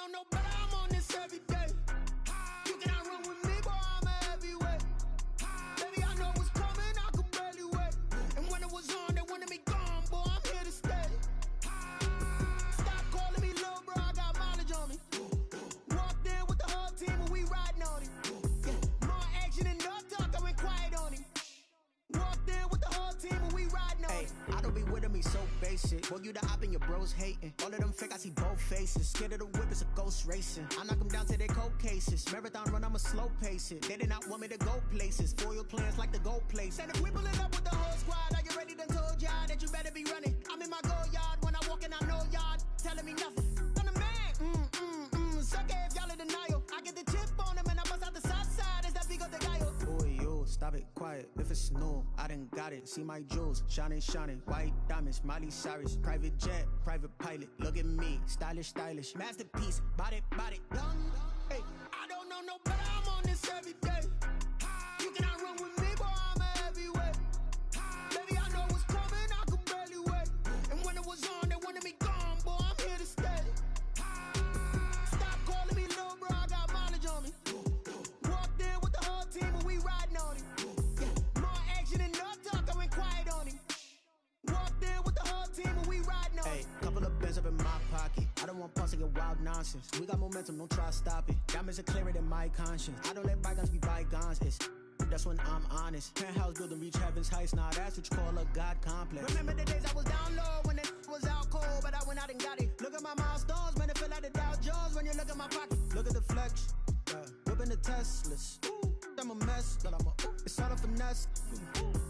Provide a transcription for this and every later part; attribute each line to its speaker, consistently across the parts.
Speaker 1: don't know, but I'm on this every day. You cannot run with me, boy, I'm a heavyweight. Baby, I know what's coming, I could barely wait. And when it was on, they wanted me gone, boy, I'm here to stay. Stop calling me little bro, I got mileage on me. Walked in with the whole team and we riding on it. Yeah, more action and no talk, I went quiet on him. Walked in with the whole team and we riding on it.
Speaker 2: I don't be with me so basic. Boy, you the op and your bros hating. All of them fake, I see both faces. Scared of the whip, it's a ghost racing. I knock them down to their cold cases. Marathon run, I'ma slow pace it. They did not want me to go places. Foil plans like the gold place. And if we pulling up with the whole squad, are you ready? Done told y'all that you better be running. I'm in my go yard when I walk in, I know y'all telling me nothing. I'm the man, suck it if y'all in denial. I get the chip on him and I bust out the south side. Is that Vigo the Gallo? Boy, yo, stop it, quiet. If it's new, I done got it. See my jewels, shining, shining. White diamonds, Miley Cyrus. Private jet, private pilot. Look at me, stylish, stylish. Masterpiece, body, done.
Speaker 1: Hey, I don't know no better, I'm on this every day. You cannot run with me, boy, I'm a heavyweight. Baby, I know what's coming, I could barely wait. And when it was on, they wanted me gone, boy, I'm here to stay. Stop calling me little bro, I got mileage on me. Walked in with the whole team and we riding on it. Yeah, more action and no talk, I went quiet on him. Walked in with the whole team and we riding on it.
Speaker 2: Couple of bands up in my pocket. I don't want pumps to get wild nonsense. We got momentum, don't try to stop it. Diamonds are clearer than my conscience. I don't let bygones be bygones. That's when I'm honest. Penthouse building reach heaven's heights. Nah, that's what you call a God complex.
Speaker 1: Remember the days I was down low when it was out cold, but I went out and got it. Look at my milestones, man, it feel like the Dow Jones when you look at my pocket.
Speaker 2: Look at the flex, whipping the Teslas. I'm a mess, but it's all a finesse.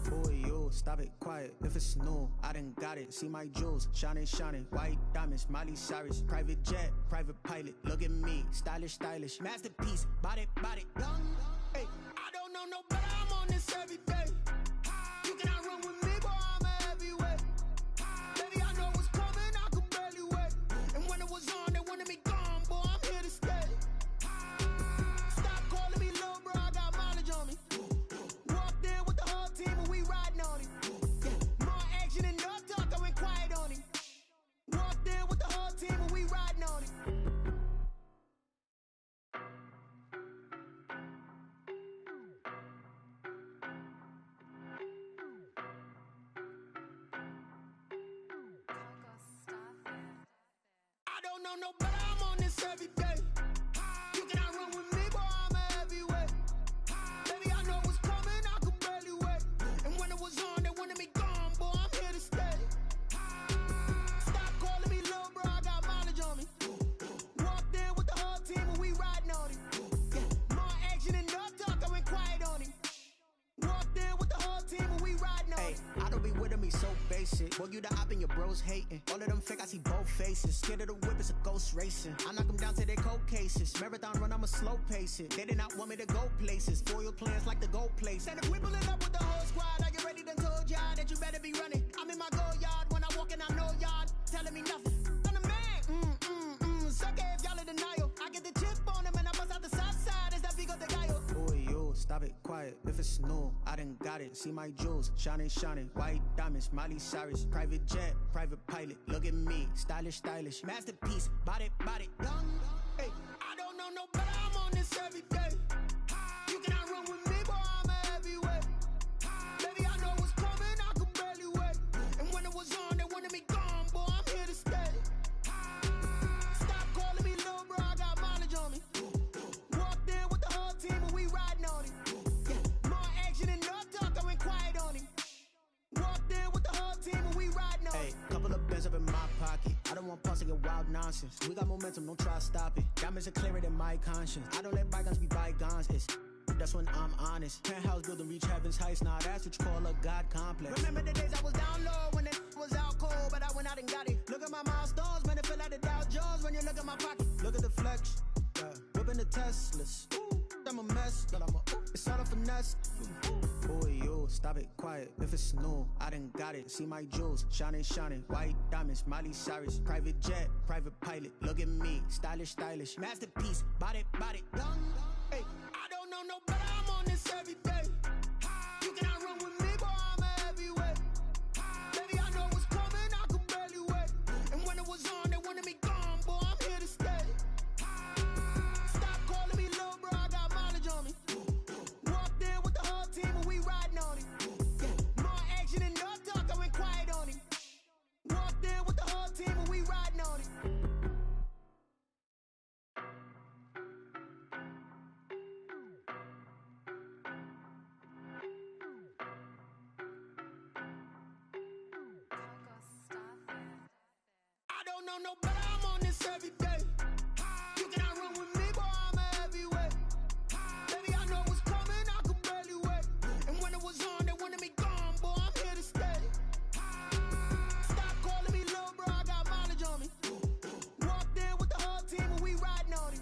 Speaker 2: Boy, yo, stop it, quiet. If it's new, I done got it. See my jewels, shining, shining. White diamonds, Miley Cyrus. Private jet, private pilot. Look at me, stylish, stylish. Masterpiece, body, done.
Speaker 1: Hey, I don't know no better, I'm on this every day. You cannot run with me, boy, I'm a heavyweight. Baby, I know what's coming, I could barely wait. And when it was on, they wanted me gone, boy, I'm here to stay. Stop calling me little bro, I got mileage on me. Walked in with the whole team and we riding on it. Yeah, more action and no talk, I went quiet on him. Walked in with the whole team and we riding on it. I don't know no better, I'm on this every day. You cannot run with me, boy, I'm a heavyweight. Baby, I know what's coming, I could barely wait. And when it was on, they wanted me gone, boy, I'm here to stay. Stop calling me little bro, I got mileage on me. Walked in with the whole team and we riding on it. Yeah, more action and no talk, I went quiet on him. Walked in with the whole team and we riding on it.
Speaker 2: I don't be with me so basic. Boy, you the op and your bros hating. All of them fake, I see both faces. Scared of the whip, it's a ghost racing. I knock them down to their cold cases. Marathon run, I'ma slow pace it. They did not want me to go places. Foil plans like the gold place.
Speaker 1: And if we pulling up with the whole squad, are you ready? Done told y'all that you better be running. I'm in my go yard when I walk in, I know y'all telling me nothing. I'm the man, suck it if y'all in denial. I get the chip on him and I bust out the south side. Is that Vigo the Gallo?
Speaker 2: Boy, yo, stop it, quiet. If it's new, I done got it. See my jewels, shining, shining. White diamonds, Miley Cyrus. Private jet, private pilot. Look at me, stylish, stylish. Masterpiece, body, done.
Speaker 1: Hey, I don't know no better, I'm on this every day. You cannot run with me, boy, I'm a heavyweight. Baby, I know what's coming, I could barely wait. And when it was on, they wanted me gone, boy, I'm here to stay. Stop calling me little bro, I got mileage on me. Walked in with the whole team and we riding on it. Yeah, more action and no talk, I went quiet on him. Walked in with the whole team and we riding on it.
Speaker 2: Couple of bands up in my pocket. I don't want pumps to get wild nonsense. We got momentum, don't try to stop it. Diamonds are clearer than my conscience. I don't let bygones be bygones. That's when I'm honest. Penthouse building reach heaven's heights. Nah, that's what you call a God complex.
Speaker 1: Remember the days I was down low when it was out cold, but I went out and got it. Look at my milestones, man, it feel like the Dow Jones when you look at my pocket.
Speaker 2: Look at the flex, whipping the Teslas. I'm a mess, but it's all a finesse. Boy, yo, stop it, quiet. If it's new, I done got it. See my jewels, shining, shining. White diamonds, Miley Cyrus. Private jet, private pilot. Look at me, stylish, stylish. Masterpiece, body, done.
Speaker 1: Hey, I don't know no better, I'm on this every day. You cannot run with me, boy, I'm a heavyweight. Baby, I know what's coming, I could barely wait. And when it was on, they wanted me gone, boy, I'm here to stay. know no better, I'm on this every day. You cannot run with me, boy, I'm a heavyweight. Baby, I know what's coming, I could barely wait. And when it was on, they wanted me gone, boy, I'm here to stay. Stop calling me little bro, I got mileage on me. Walked in with the whole team and we riding on him.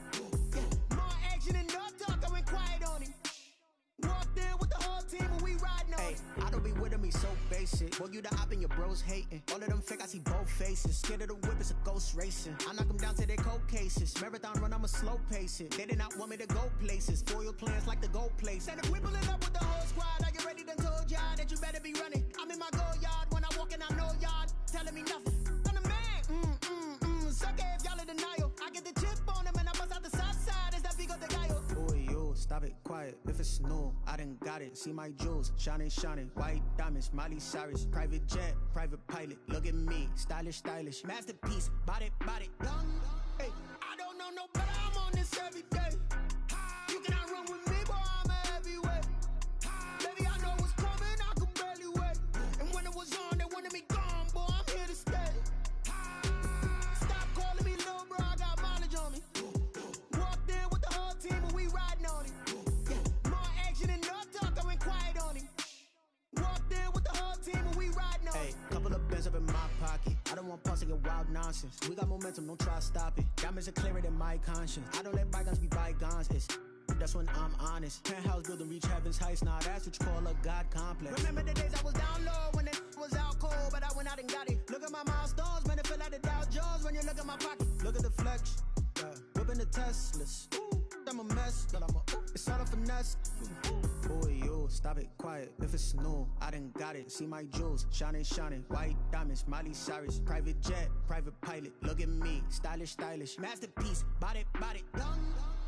Speaker 1: Yeah, more action and no talk, I went quiet on him. Walked in with the whole team and we riding on him.
Speaker 2: I don't be with me so basic. Boy, you the op and your bros hating. All of them fake, I see both faces. Scared of the whip, it's a ghost racing. I knock them down to their cold cases. Marathon run, I'ma slow pace it. They did not want me to go places. Foil plans like the gold place. And if we pulling up with the whole squad, I get ready to told y'all that you better be running. I'm in my go yard when I walk in, I know y'all telling me nothing. I'm the man, sucker if y'all in denial. I get the chip on him and I bust out the south side. Is that Vigo de Gallo? Boy, you stop it, quiet. If it's new, I done got it. See my jewels, shining, shining. White diamonds, Miley Cyrus. Private jet, private pilot. Look at me, stylish, stylish. Masterpiece, body, body.
Speaker 1: Hey, I don't know no better, I'm on this every day. You cannot run with me, boy, I'm a heavyweight. Baby, I know what's coming, I could barely wait. And when it was on, they wanted me gone, boy, I'm here to stay. Stop calling me little bro, I got mileage on me. Walked in with the whole team and we riding on him. Yeah, more action and no talk, I went quiet on him. Walked in with the whole team and we riding on him.
Speaker 2: Hey, couple of bands up in my pocket. I don't want pause to get wild nonsense. We got momentum, don't try to stop it. Diamonds are clearer than my conscience. I don't let bygones be bygones. That's when I'm honest. Penthouse building reach heaven's heights. Nah, that's what you call a God complex.
Speaker 1: Remember the days I was down low when it was out cold, but I went out and got it. Look at my milestones, man, it feel like the Dow Jones when you look at my pocket.
Speaker 2: Look at the flex, whipping the Teslas. I'm a mess, but it's all a finesse. Boy, you stop it, quiet. If it's new, I done got it. See my jewels, shining, shining. White diamonds, Miley Cyrus. Private jet, private pilot. Look at me, stylish, stylish. Masterpiece, body, body.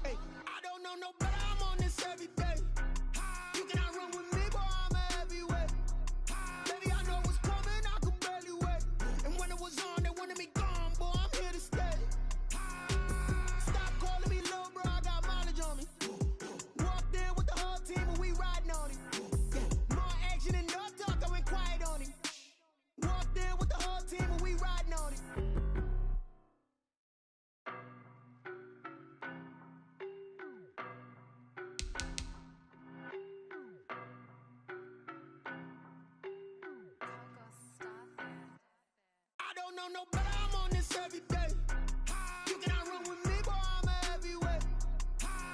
Speaker 1: Hey, I don't know no better, I'm on this every day. You cannot run with me, boy, I'm a heavyweight. Baby, I know what's coming, I could barely wait. And when it was on, they wanted me gone, boy, I'm here to stay. Stop calling me little bro, I got mileage on me. Walked in with the whole team and we riding on him. Yeah, more action and no talk, I went quiet on him. Walked in with the whole team and we riding on him. I don't know no better, I'm on this every day. You cannot run with me, boy, I'm a heavyweight.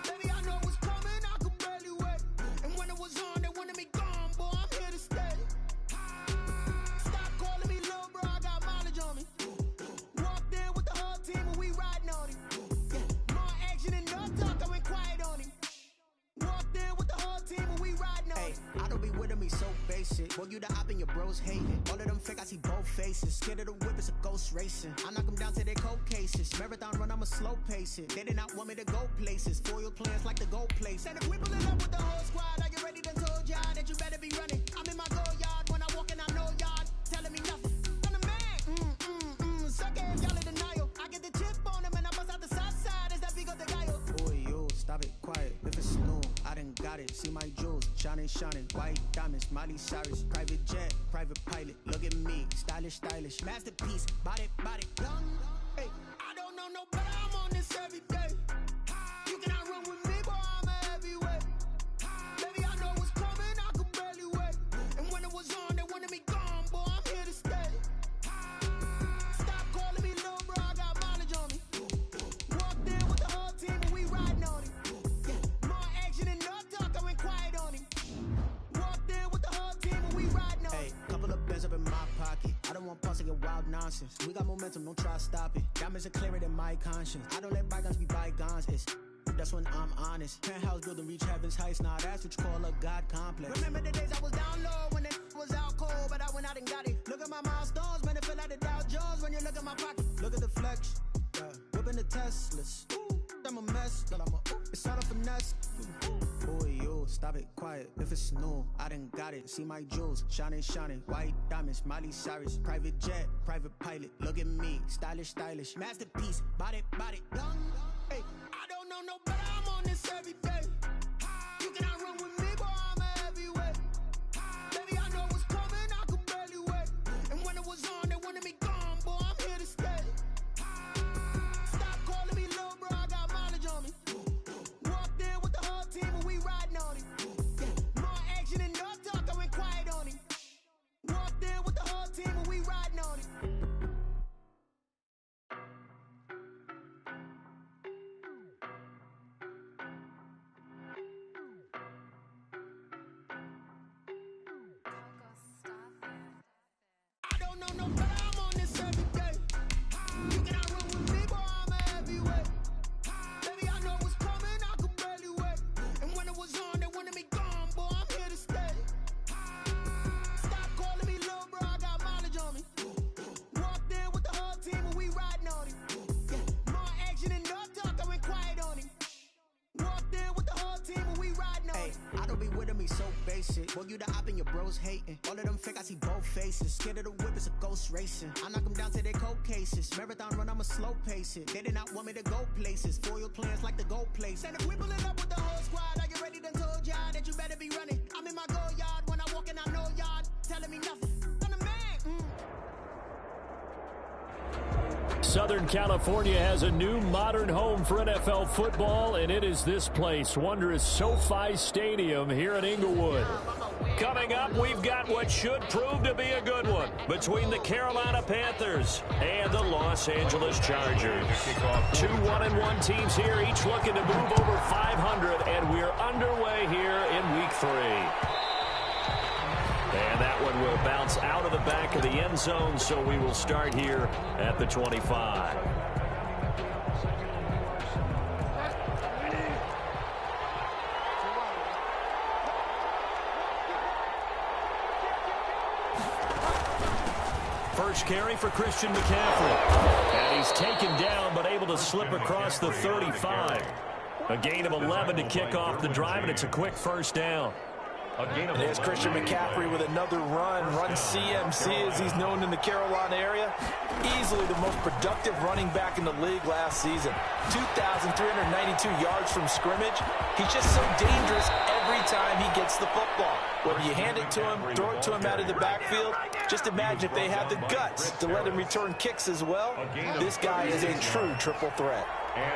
Speaker 1: Baby, I know what's coming, I could barely wait. And when it was on, they wanted me gone, boy, I'm here to stay. Stop calling me little bro, I got mileage on me. Walked in with the whole team and we riding on him. Yeah, more action and no talk, I went quiet on him. Walked in with the whole team and we riding on him.
Speaker 2: I don't be with me so basic. Boy, you the op and your bros hating. All of them fake, I see both faces. Scared of the whip, it's a ghost racing. I knock them down to their cold cases. Marathon run, I'ma slow pace it. They did not want me to go places. Foil plans like the gold place.
Speaker 1: And if we pulling up with the whole squad, I get ready to told y'all that you better be running. I'm in my go yard when I walk in, I know y'all telling me nothing. I'm the man, sucker if y'all in denial. I get the chip on him and I bust out the south side. Is that Vigo de Gallo?
Speaker 2: Boy, you stop it, quiet. If it's new, I done got it. See my jewels, shining, shining. White diamonds, Miley Cyrus. Private jet, private pilot. Look at me, stylish, stylish. Masterpiece, body, body.
Speaker 1: Hey, I don't know no better, I'm on this every day. You cannot run with me, boy, I'm a heavyweight. Baby, I know what's coming, I could barely wait. And when it was on, they wanted me gone, boy, I'm here to stay. Stop calling me little bro, I got mileage on me. Walked in with the whole team and we riding on him. Yeah, more action and no talk, I went quiet on him. Walked in with the whole team and we riding on him.
Speaker 2: Hey, couple of bands up in my pocket. I don't want pause to get wild nonsense. We got momentum, don't try to stop it. Diamonds are clearer than my conscience. I don't let bygones be bygones. That's when I'm honest. Penthouse building reach heaven's heights. Nah, that's what you call a God complex.
Speaker 1: Remember the days I was down low when it was out cold, but I went out and got it. Look at my milestones, man, it feel like the Dow Jones when you look at my pocket.
Speaker 2: Look at the flex, whipping the Teslas. I'm a mess, but it's all a finesse. Boy, you stop it, quiet. If it's new, I done got it. See my jewels, shining, shining. White diamonds, Miley Cyrus. Private jet, private pilot. Look at me, stylish, stylish. Masterpiece, body, body.
Speaker 1: Hey, I don't know no better, I'm on this every day. You cannot run with me, boy, I'm a heavyweight. Baby, I know what's coming, I could barely wait. And when it was on, they wanted me gone, boy, I'm here to stay. no, but I'm on this every day. You cannot run with me, boy, I'm a heavyweight. Baby, I know what's coming, I could barely wait. And when it was on, they wanted me gone, boy, I'm here to stay. Stop calling me little bro, I got mileage on me. Walked in with the whole team and we riding on him. Yeah, more action and no talk, I went quiet on him. Walked in with the whole team and we riding on him.
Speaker 2: I don't be with me so basic. Boy, you the op and your bros hating. All of them fake, I see both faces. Scared of the whip, it's a ghost racing. I knock them down to their cold cases. Marathon run, I'ma slow pace it. They did not want me to go places. Foil plans like the go place. And if we pulling up with the whole squad, are you ready? Done told y'all that you better be running. I'm in my go yard. When I walk in, I know y'all telling me nothing. I'm the man.
Speaker 3: Southern California has a new modern home for NFL football, and it is this place, wondrous SoFi Stadium here in Inglewood. Coming up, we've got what should prove to be a good one between the Carolina Panthers and the Los Angeles Chargers. Two 1-1 teams here, each looking to move over 500, and we're underway here in Week 3. And that one will bounce out of the back of the end zone, so we will start here at the 25. First carry for Christian McCaffrey. And he's taken down, but able to slip across the 35. A gain of 11 to kick off the drive, and it's a quick first down.
Speaker 4: And there's Christian McCaffrey with another run CMC as he's known in the Carolina area. Easily the most productive running back in the league last season. 2,392 yards from scrimmage. He's just so dangerous every time he gets the football. Whether you hand it to him, throw it to him out of the backfield, just imagine if they have the guts to let him return kicks as well. This guy is a true triple threat.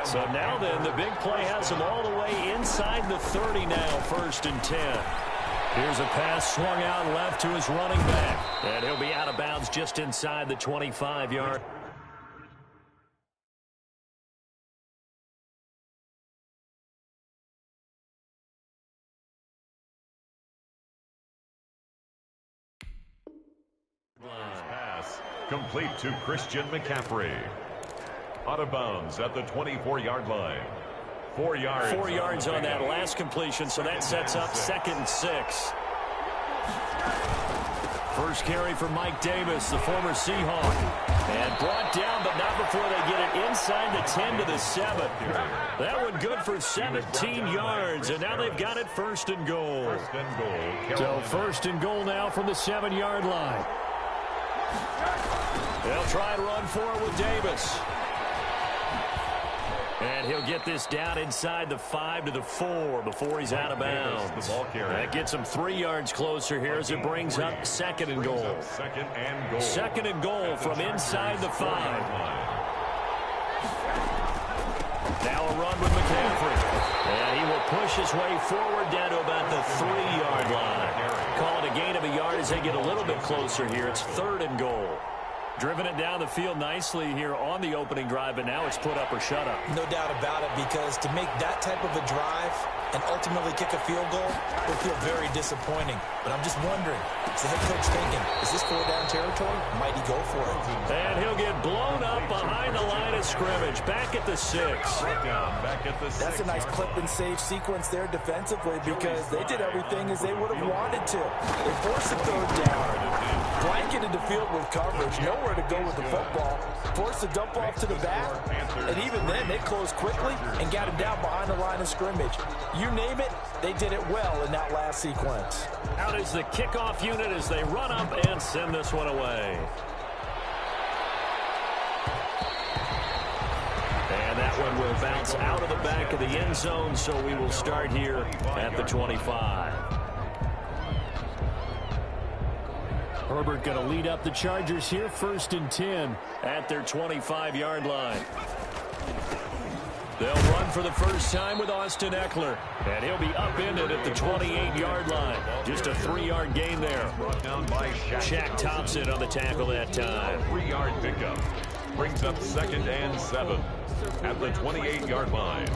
Speaker 3: So now then, the big play has him all the way inside the 30 now, 1st and 10. Here's a pass swung out left to his running back. And he'll be out of bounds just inside the 25-yard.
Speaker 5: Pass complete to Christian McCaffrey. Out of bounds at the 24-yard line. 4 yards.
Speaker 3: 4 yards on that last completion, so that sets up 2nd and 6. First carry for Mike Davis, the former Seahawk. And brought down, but not before they get it inside the 10 to the 7. That one good for 17 yards, and now they've got it 1st and goal.
Speaker 5: 1st and goal.
Speaker 3: So 1st and goal now from the 7-yard line. They'll try and run for it with Davis. And he'll get this down inside the 5 to the 4 before he's out of bounds. That gets him 3 yards closer here as it brings up 2nd and goal.
Speaker 5: 2nd and goal.
Speaker 3: 2nd and goal from inside the 5. Now a run with McCaffrey. And he will push his way forward down to about the 3-yard line. Call it a gain of a yard as they get a little bit closer here. It's 3rd and goal. Driven it down the field nicely here on the opening drive, but now it's put up or shut up.
Speaker 4: No doubt about it, because to make that type of a drive and ultimately kick a field goal would feel very disappointing. But I'm just wondering, is the head coach thinking, is this 4-down territory? Might he go for it?
Speaker 3: And he'll get blown up behind the line of scrimmage, back at the 6.
Speaker 4: That's a nice clip and save sequence there defensively, because they did everything as they would have wanted to. They forced the 3rd down, blanketed the field with coverage, nowhere to go with the football, forced the dump off to the back, and even then they closed quickly and got him down behind the line of scrimmage. You name it, they did it well in that last sequence.
Speaker 3: Out is the kickoff unit as they run up and send this one away. And that one will bounce out of the back of the end zone, so we will start here at the 25. Herbert going to lead up the Chargers here, 1st and 10 at their 25-yard line. They'll run for the first time with Austin Eckler, and he'll be upended at the 28-yard line. Just a 3-yard gain there.
Speaker 5: Brought down by
Speaker 3: Shaq Thompson on the tackle that time.
Speaker 5: 3-yard pickup. Brings up 2nd and 7 at the 28-yard line.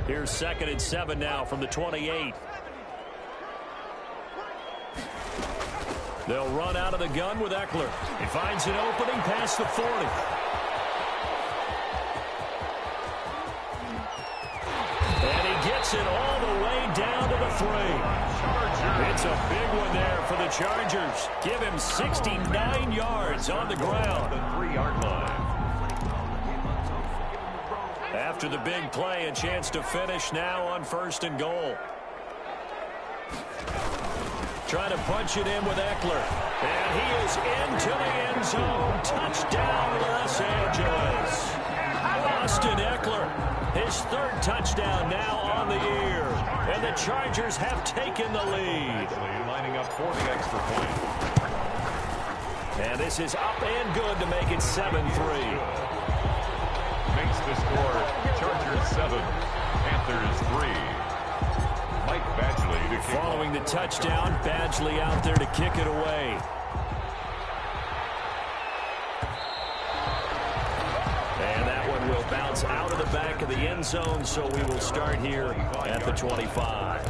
Speaker 3: Here's 2nd and 7 now from the 28. They'll run out of the gun with Eckler. He finds an opening past the 40. And he gets it all the way down to the 3. It's a big one there for the Chargers. Give him 69 yards on the ground.
Speaker 5: The 3-yard line.
Speaker 3: After the big play, a chance to finish now on 1st and goal. Trying to punch it in with Eckler. And he is into the end zone. Touchdown, Los Angeles. Austin Eckler, his 3rd touchdown now on the year. And the Chargers have taken the lead.
Speaker 5: Lining up for the extra point.
Speaker 3: And this is up and good to make it 7-3.
Speaker 5: Makes the score Chargers 7, Panthers 3. Mike Badgley to kick.
Speaker 3: Following the touchdown, Badgley out there to kick it away. And that one will bounce out of the back of the end zone, so we will start here at the 25.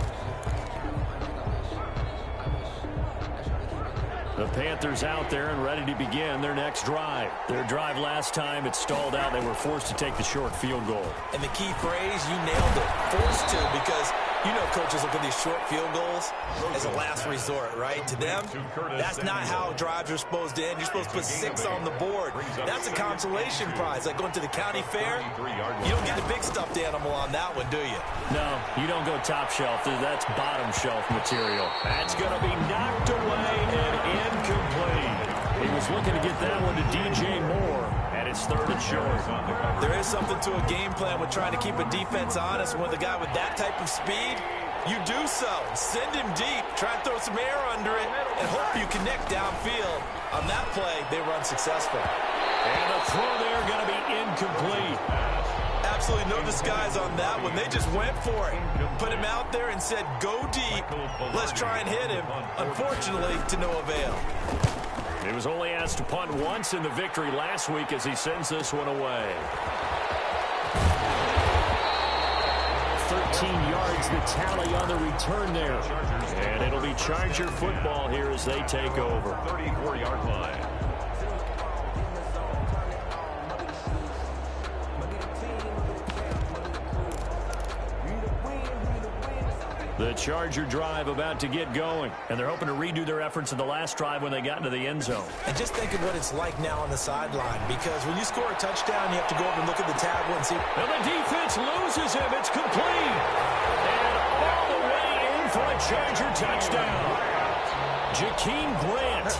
Speaker 3: The Panthers out there and ready to begin their next drive. Their drive last time, it stalled out. They were forced to take the short field goal.
Speaker 4: And the key phrase, you nailed it. Forced to, because you know coaches look at these short field goals as a last resort, right? To them, that's not how drives are supposed to end. You're supposed to put 6 on the board. That's a consolation prize. Like going to the county fair, you don't get the big stuffed animal on that one, do you?
Speaker 3: No, you don't go top shelf. That's bottom shelf material. That's going to be knocked away and incomplete. He was looking to get that one to DJ Moore, and it's 3rd and short.
Speaker 4: There is something to a game plan with trying to keep a defense honest. With a guy with that type of speed, you do so. Send him deep, try and throw some air under it, and hope you connect downfield. On that play, they were unsuccessful.
Speaker 3: And the throw there going to be incomplete.
Speaker 4: Absolutely no disguise on that one. They just went for it. Put him out there and said, go deep. Let's try and hit him. Unfortunately, to no avail.
Speaker 3: He was only asked to punt once in the victory last week as he sends this one away. 13 yards the tally on the return there. And it'll be Charger football here as they take over.
Speaker 5: 34-yard line.
Speaker 3: The Charger drive about to get going, and they're hoping to redo their efforts in the last drive when they got into the end zone.
Speaker 4: And just think of what it's like now on the sideline, because when you score a touchdown, you have to go over and look at the tablet and see.
Speaker 3: And the defense loses him. It's complete. And all the way in for a Charger touchdown. Jakeem Grant,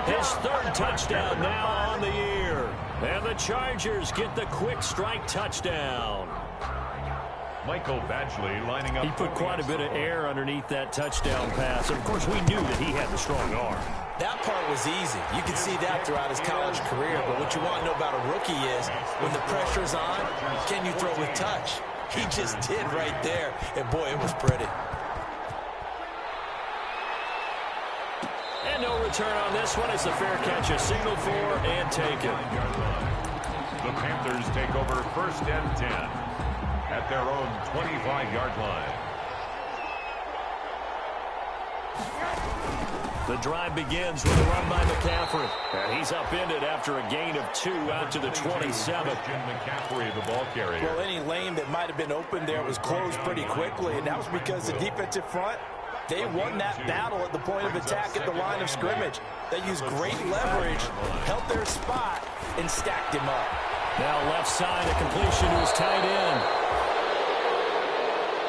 Speaker 3: his 3rd touchdown now on the year. And the Chargers get the quick strike touchdown.
Speaker 5: Michael Badgley lining up.
Speaker 3: He put quite a bit of air underneath that touchdown pass. Of course, we knew that he had the strong arm.
Speaker 4: That part was easy. You can see that throughout his college career. But what you want to know about a rookie is when the pressure's on, can you throw with touch? He just did right there. And, boy, it was pretty.
Speaker 3: And no return on this one. It's a fair catch, a signal for and taken.
Speaker 5: The Panthers take over 1st and 10. At their own 25-yard line.
Speaker 3: The drive begins with a run by McCaffrey. And he's upended after a gain of 2 out to the 27.
Speaker 5: McCaffrey, the ball carrier.
Speaker 4: Well, any lane that might have been open there was closed pretty quickly, and that was because the defensive front, they won that battle at the point of attack at the line of scrimmage. They used great leverage, held their spot, and stacked him up.
Speaker 3: Now left side, a completion to his tight end.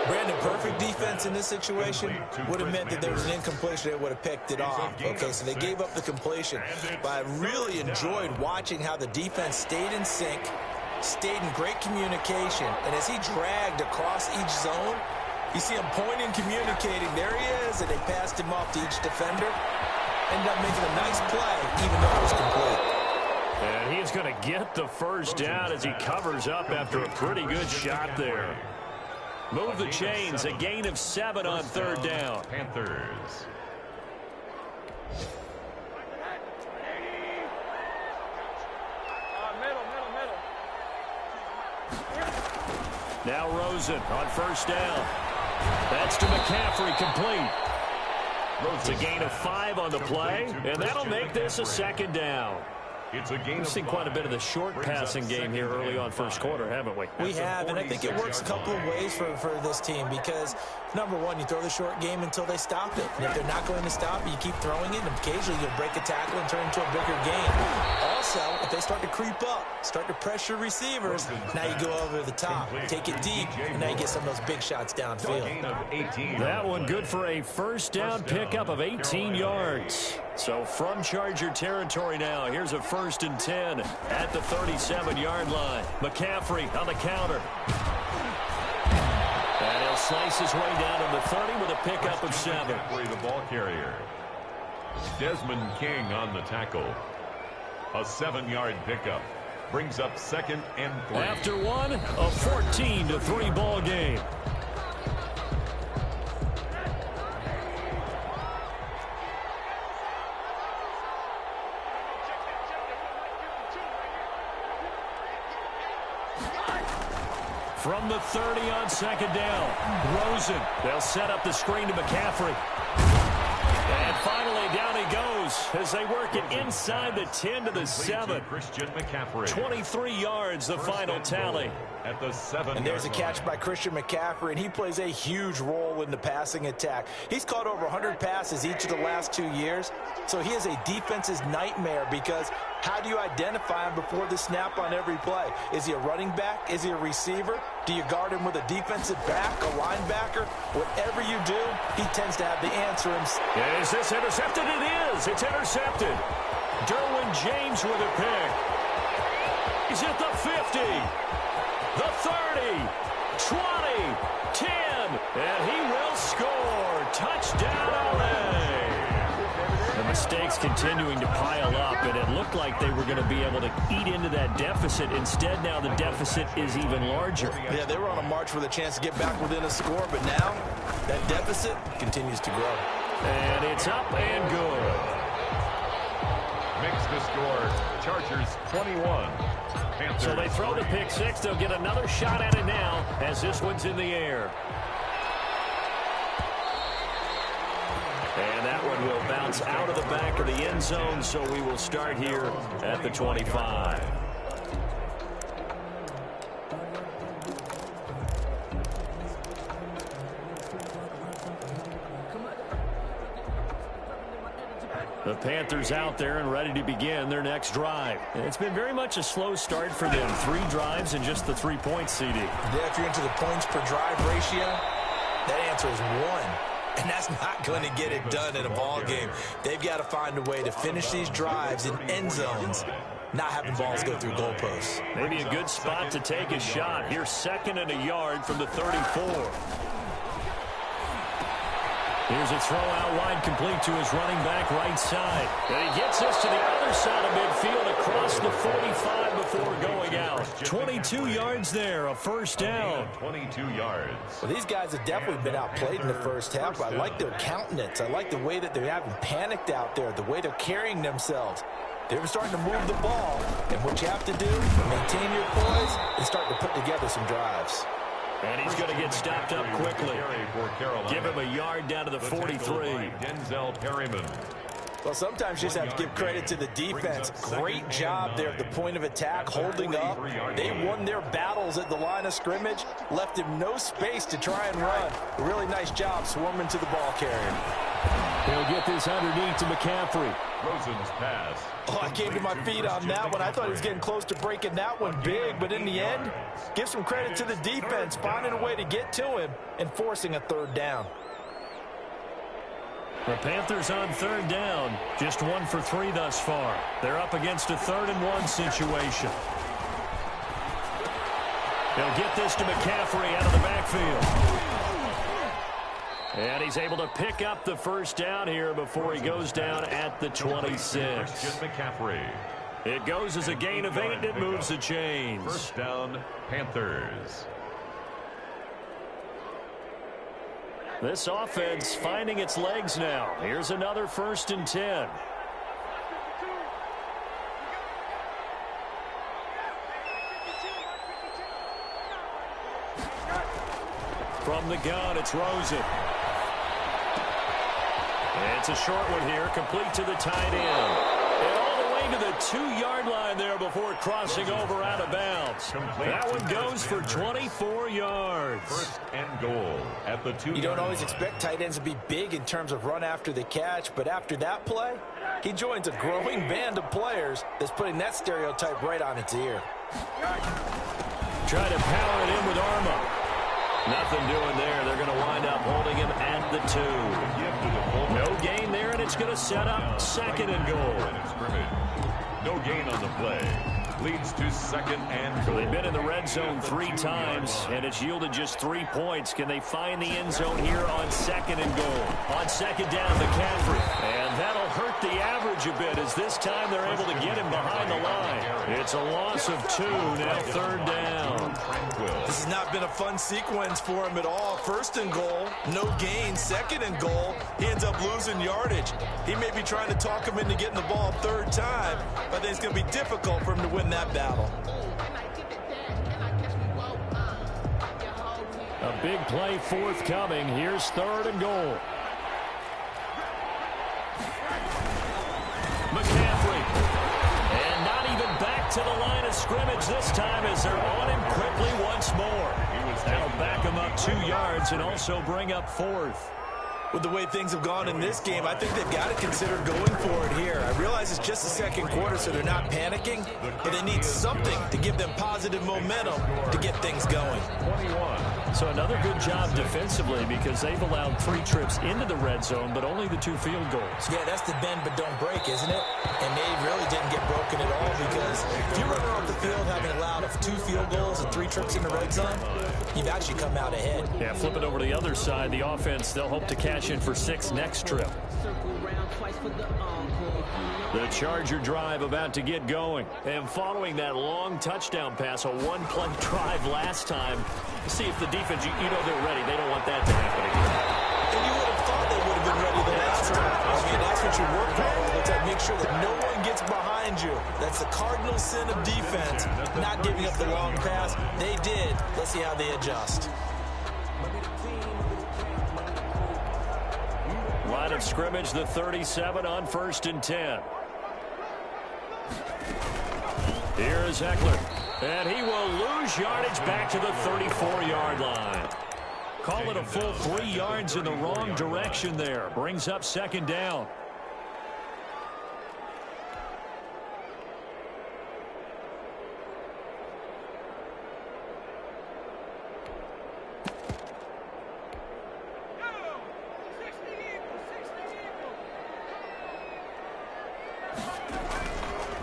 Speaker 4: Brandon, perfect defense in this situation would have meant that there was an incompletion that would have picked it off. Okay, so they gave up the completion. But I really enjoyed watching how the defense stayed in sync, stayed in great communication, and as he dragged across each zone, you see him pointing, communicating. There he is, and they passed him off to each defender. Ended up making a nice play, even though it was complete.
Speaker 3: And he's going to get the first down as he covers up after a pretty good shot there. Move the chains, a gain of 7 on 3rd down.
Speaker 5: Panthers.
Speaker 3: Now Rosen on 1st down. That's to McCaffrey, complete. It's a gain of 5 on the play, and that'll make this a second down. We've seen quite a bit of the short passing game here early on first quarter, haven't we?
Speaker 4: We have, and I think it works a couple of ways for this team because, number one, you throw the short game until they stop it. And if they're not going to stop it, you keep throwing it, and occasionally you'll break a tackle and turn it into a bigger gain. Also, if they start to creep up, start to pressure receivers, now you go over the top, take it deep, and now you get some of those big shots downfield.
Speaker 3: That one good for a first down pickup of 18 yards. So from Charger territory now, here's a 1st and 10 at the 37-yard line. McCaffrey on the counter. And he'll slice his way down to the 30 with a pickup of 7.
Speaker 5: The ball carrier. Desmond King on the tackle. A 7-yard pickup. Brings up 2nd and 3.
Speaker 3: After one, a 14-3 ball game. From the 30 on 2nd down. Rosen. They'll set up the screen to McCaffrey. And finally, down he goes as they work it inside the 10 to the 7.
Speaker 5: Christian McCaffrey.
Speaker 3: 23 yards, the final tally.
Speaker 5: At the 7.
Speaker 4: And there's a catch by Christian McCaffrey, and he plays a huge role in the passing attack. He's caught over 100 passes each of the last 2 years, so he is a defense's nightmare because how do you identify him before the snap on every play? Is he a running back? Is he a receiver? Do you guard him with a defensive back, a linebacker? Whatever you do, he tends to have the answer himself.
Speaker 3: Is this intercepted? It is. It's intercepted. Derwin James with a pick. He's at the 50, the 30, 20, 10, and he will score. Touchdown, LA. The mistakes continuing to pile up, and it looked like they were going to be able to eat into that deficit. Instead, now the deficit is even larger.
Speaker 4: Yeah, they were on a march with a chance to get back within a score, but now that deficit continues to grow.
Speaker 3: And it's up and good.
Speaker 5: Makes the score. Chargers 21. Panthers.
Speaker 3: So they throw the pick 6. They'll get another shot at it now as this one's in the air. And that one will bounce out of the back of the end zone, so we will start here at the 25. The Panthers out there and ready to begin their next drive. It's been very much a slow start for them. 3 drives and just the 3 points, CD.
Speaker 4: Yeah, if you're into the points per drive ratio, that answer is 1. And that's not going to get it done in a ball game. They've got to find a way to finish these drives in end zones, not having balls go through goalposts.
Speaker 3: Maybe a good spot to take a shot. Here's 2nd and a yard from the 34. Here's a throw out wide, complete to his running back right side. And he gets us to the other side of midfield across the 45 before going out. 22 yards there, a first down.
Speaker 5: 22 yards.
Speaker 4: Well, these guys have definitely been outplayed in the first half. I like their countenance. I like the way that they haven't panicked out there, the way they're carrying themselves. They're starting to move the ball. And what you have to do, maintain your poise and start to put together some drives.
Speaker 3: And he's going to get stopped up quickly. Give him a yard down to the 43.
Speaker 5: Denzel Perryman.
Speaker 4: Well, sometimes you just have to give credit to the defense. Great job there at the point of attack, holding up. They won their battles at the line of scrimmage, left him no space to try and run. A really nice job swarming to the ball carrier.
Speaker 3: He'll get this underneath to McCaffrey.
Speaker 5: Rosen's pass.
Speaker 4: Oh, I came to my feet on that one. I thought he was getting close to breaking that one big, but in the end, give some credit to the defense, finding a way to get to him and forcing a 3rd down.
Speaker 3: The Panthers on 3rd down, just 1 for 3 thus far. They're up against a 3rd and 1 situation. They'll get this to McCaffrey out of the backfield. And he's able to pick up the first down here before he goes down at the 26.
Speaker 5: Christian McCaffrey.
Speaker 3: It goes as a gain of 8, and it moves the chains.
Speaker 5: First down, Panthers.
Speaker 3: This offense finding its legs now. Here's another 1st and 10. From the gun, it's Rosen. It's a short one here, complete to the tight end. And all the way to the 2-yard line there before crossing over out of bounds. That one goes for 24 yards.
Speaker 5: First and goal at the 2-yard line.
Speaker 4: You don't always expect tight ends to be big in terms of run after the catch, but after that play, he joins a growing band of players that's putting that stereotype right on its ear.
Speaker 3: Try to power it in with Arma. Nothing doing there. They're going to wind up holding him at the 2. No gain there, and it's going to set up second and goal.
Speaker 5: No gain on the play. Leads to second and goal.
Speaker 3: They've been in the red zone 3 times, and it's yielded just 3 points. Can they find the end zone here on second and goal? On second down, McCaffrey. And that'll hurt the average a bit, as this time they're able to get him behind the line. It's a loss of 2, now third down.
Speaker 4: This has not been a fun sequence for him at all. First and goal, no gain. Second and goal, he ends up losing yardage. He may be trying to talk him into getting the ball third time, but I think it's going to be difficult for him to win that battle.
Speaker 3: A big play forthcoming. Here's third and goal. McCaffrey. And not even back to the line of scrimmage this time, as they're on him quickly once more. That'll back him up 2 yards and also bring up fourth.
Speaker 4: With the way things have gone in this game, I think they've got to consider going for it here. I realize it's just the second quarter, so they're not panicking, but they need something to give them positive momentum to get things going.
Speaker 3: So another good job defensively, because they've allowed 3 trips into the red zone, but only the 2 field goals.
Speaker 4: Yeah, that's the bend but don't break, isn't it? And they really didn't get broken at all, because if you're running off the field having allowed 2 field goals and 3 trips in the red zone, you've actually come out ahead.
Speaker 3: Yeah, flip it over to the other side. The offense, they'll hope to cash in for 6 next trip. The Charger drive about to get going. And following that long touchdown pass, a 1-play drive last time, see if the defense, you know they're ready. They don't want that to happen again.
Speaker 4: And you would have thought they would have been ready the last time. I mean, that's what you work on. To make sure that no one gets behind you. That's the cardinal sin of defense, not giving up the long pass. They did. Let's see how they adjust.
Speaker 3: Line of scrimmage, the 37 on 1st and 10. Here is Eckler. And he will lose yardage back to the 34-yard line. Call it a full 3 yards in the wrong direction there. Brings up second down.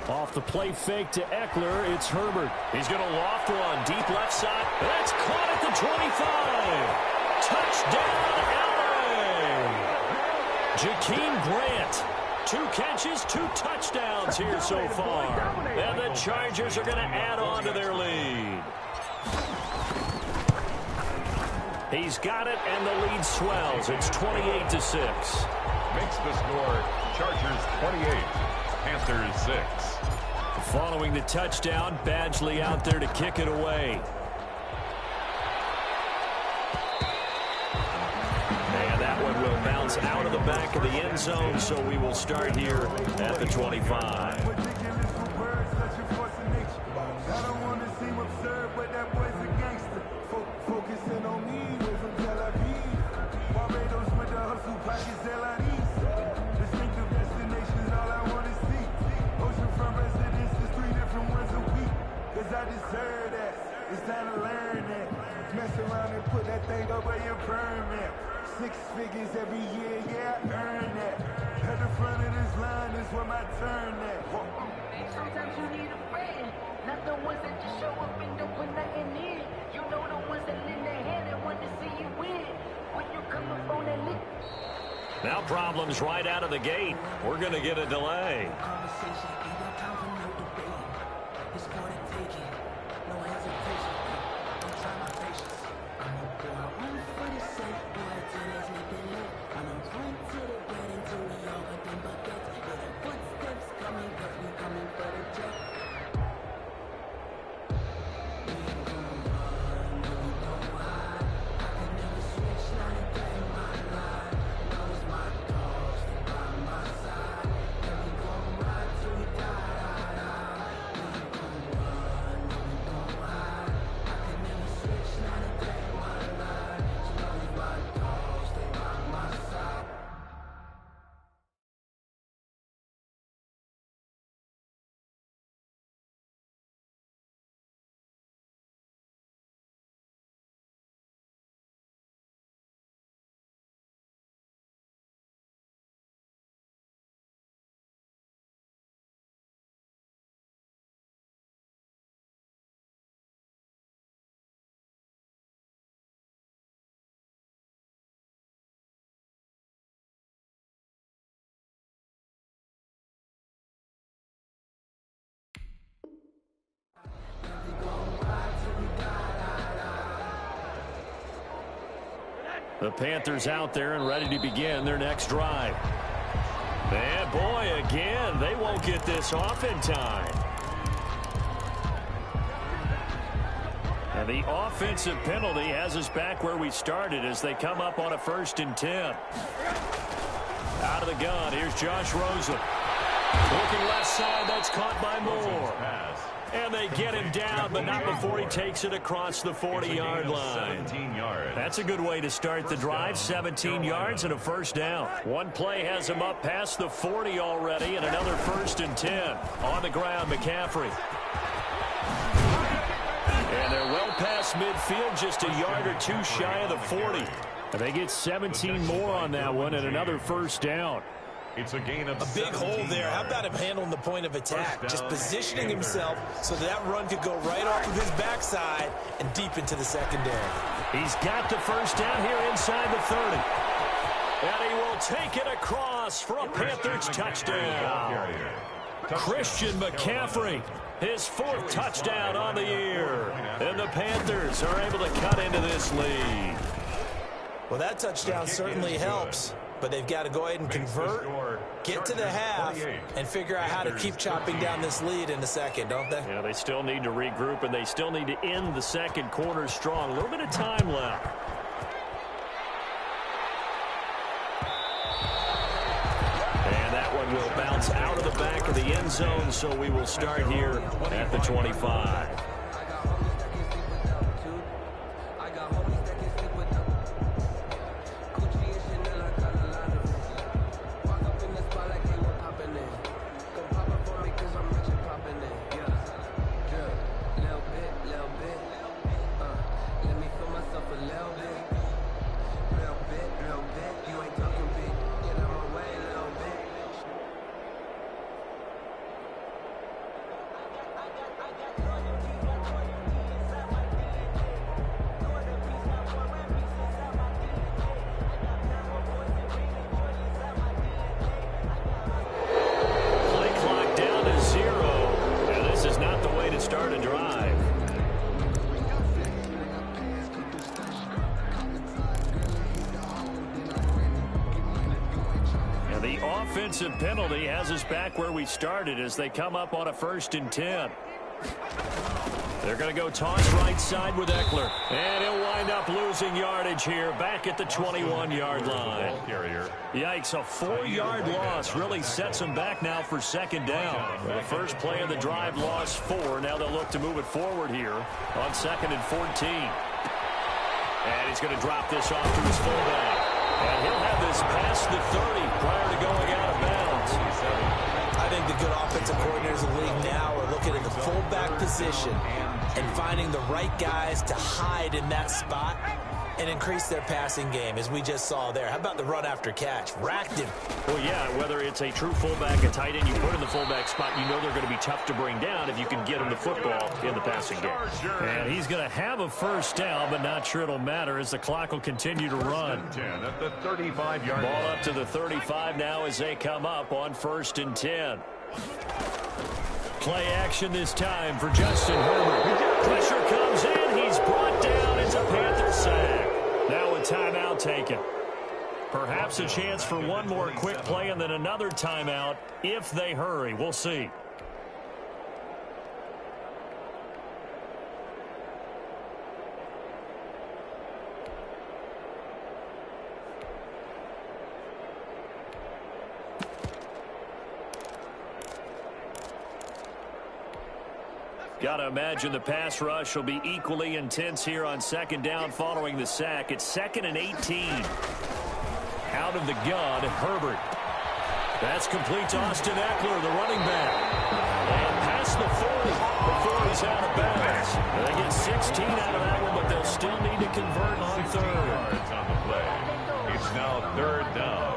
Speaker 3: Off the play fake to Eckler, it's Herbert. He's going to loft one, deep left side. That's caught at the 25. Touchdown, LA! Jakeem Grant. 2 catches, 2 touchdowns here so far. And the Chargers are going to add on to their lead. He's got it, and the lead swells. It's 28-6.
Speaker 5: Makes the score Chargers 28, Panthers 6.
Speaker 3: Following the touchdown, Badgley out there to kick it away. And that one will bounce out of the back of the end zone, so we will start here at the 25.
Speaker 6: I deserve that. It's time to learn that. Mess around and put that thing over your permit. 6 figures every year, yeah, I earn that. At the front of this line is where my turn at.
Speaker 7: Sometimes you need a friend, not the ones that just show up and don't put nothing in. You know the ones that lend their hand and want to see you win. When you come up on that lick.
Speaker 3: Now problems right out of the gate. We're going to get a delay. The Panthers out there and ready to begin their next drive. And boy, again, they won't get this off in time. And the offensive penalty has us back where we started as they come up on a 1st and 10. Out of the gun, here's Josh Rosen. Looking left side, that's caught by Moore. And they get him down, but not before he takes it across the 40-yard line. That's a good way to start the drive. 17 yards and a 1st down. One play has him up past the 40 already, and another 1st and 10. On the ground, McCaffrey. And they're well past midfield, just a yard or two shy of the 40. And they get 17 more on that one and another 1st down.
Speaker 5: It's a gain of
Speaker 4: a big hole there. How about him handling the point of attack? Just positioning himself so that run could go right off of his backside and deep into the secondary.
Speaker 3: He's got the 1st down here inside the 30. And he will take it across for a Panthers touchdown. Christian McCaffrey, his 4th touchdown on the year. And the Panthers are able to cut into this lead.
Speaker 4: Well, that touchdown certainly helps. But they've got to go ahead and convert, get to the half, and figure out how to keep chopping down this lead in the second, don't they?
Speaker 3: Yeah, they still need to regroup, and they still need to end the second quarter strong. A little bit of time left. And that one will bounce out of the back of the end zone, so we will start here at the 25. Offensive penalty has us back where we started as they come up on a 1st and 10. They're going to go toss right side with Eckler. And he'll wind up losing yardage here back at the 21-yard line. Yikes, a 4-yard loss really sets them back now for 2nd down. The first play of the drive lost 4. Now they'll look to move it forward here on 2nd and 14. And he's going to drop this off to his fullback. And he'll have this past the 30 prior to going out of bounds.
Speaker 4: I think the good offensive coordinators in the league now are looking at the fullback position and finding the right guys to hide in that spot and increase their passing game, as we just saw there. How about the run after catch? Racked him.
Speaker 3: Well, yeah, whether it's a true fullback, a tight end you put in the fullback spot, you know they're going to be tough to bring down if you can get him the football in the passing game. And he's going to have a 1st down, but not sure it'll matter as the clock will continue to run.
Speaker 5: At the 35-yard
Speaker 3: ball up to the 35 now as they come up on 1st and 10. Play action this time for Justin Herbert. Pressure comes in. He's brought down. It's a Panther sack. Now a timeout taken. Perhaps a chance for one more quick play and then another timeout if they hurry. We'll see. Got to imagine the pass rush will be equally intense here on 2nd down following the sack. It's 2nd and 18. Out of the gun, Herbert. That's complete to Austin Eckler, the running back. And past the 40 before he's out of bounds. They get 16 out of that one, but they'll still need to convert on 3rd.
Speaker 5: yards on the play. It's now 3rd down.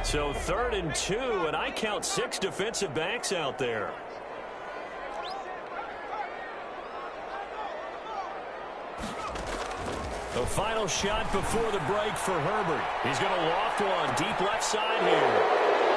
Speaker 3: So 3rd and 2, and I count 6 defensive backs out there. The final shot before the break for Herbert. He's going to loft one deep left side here.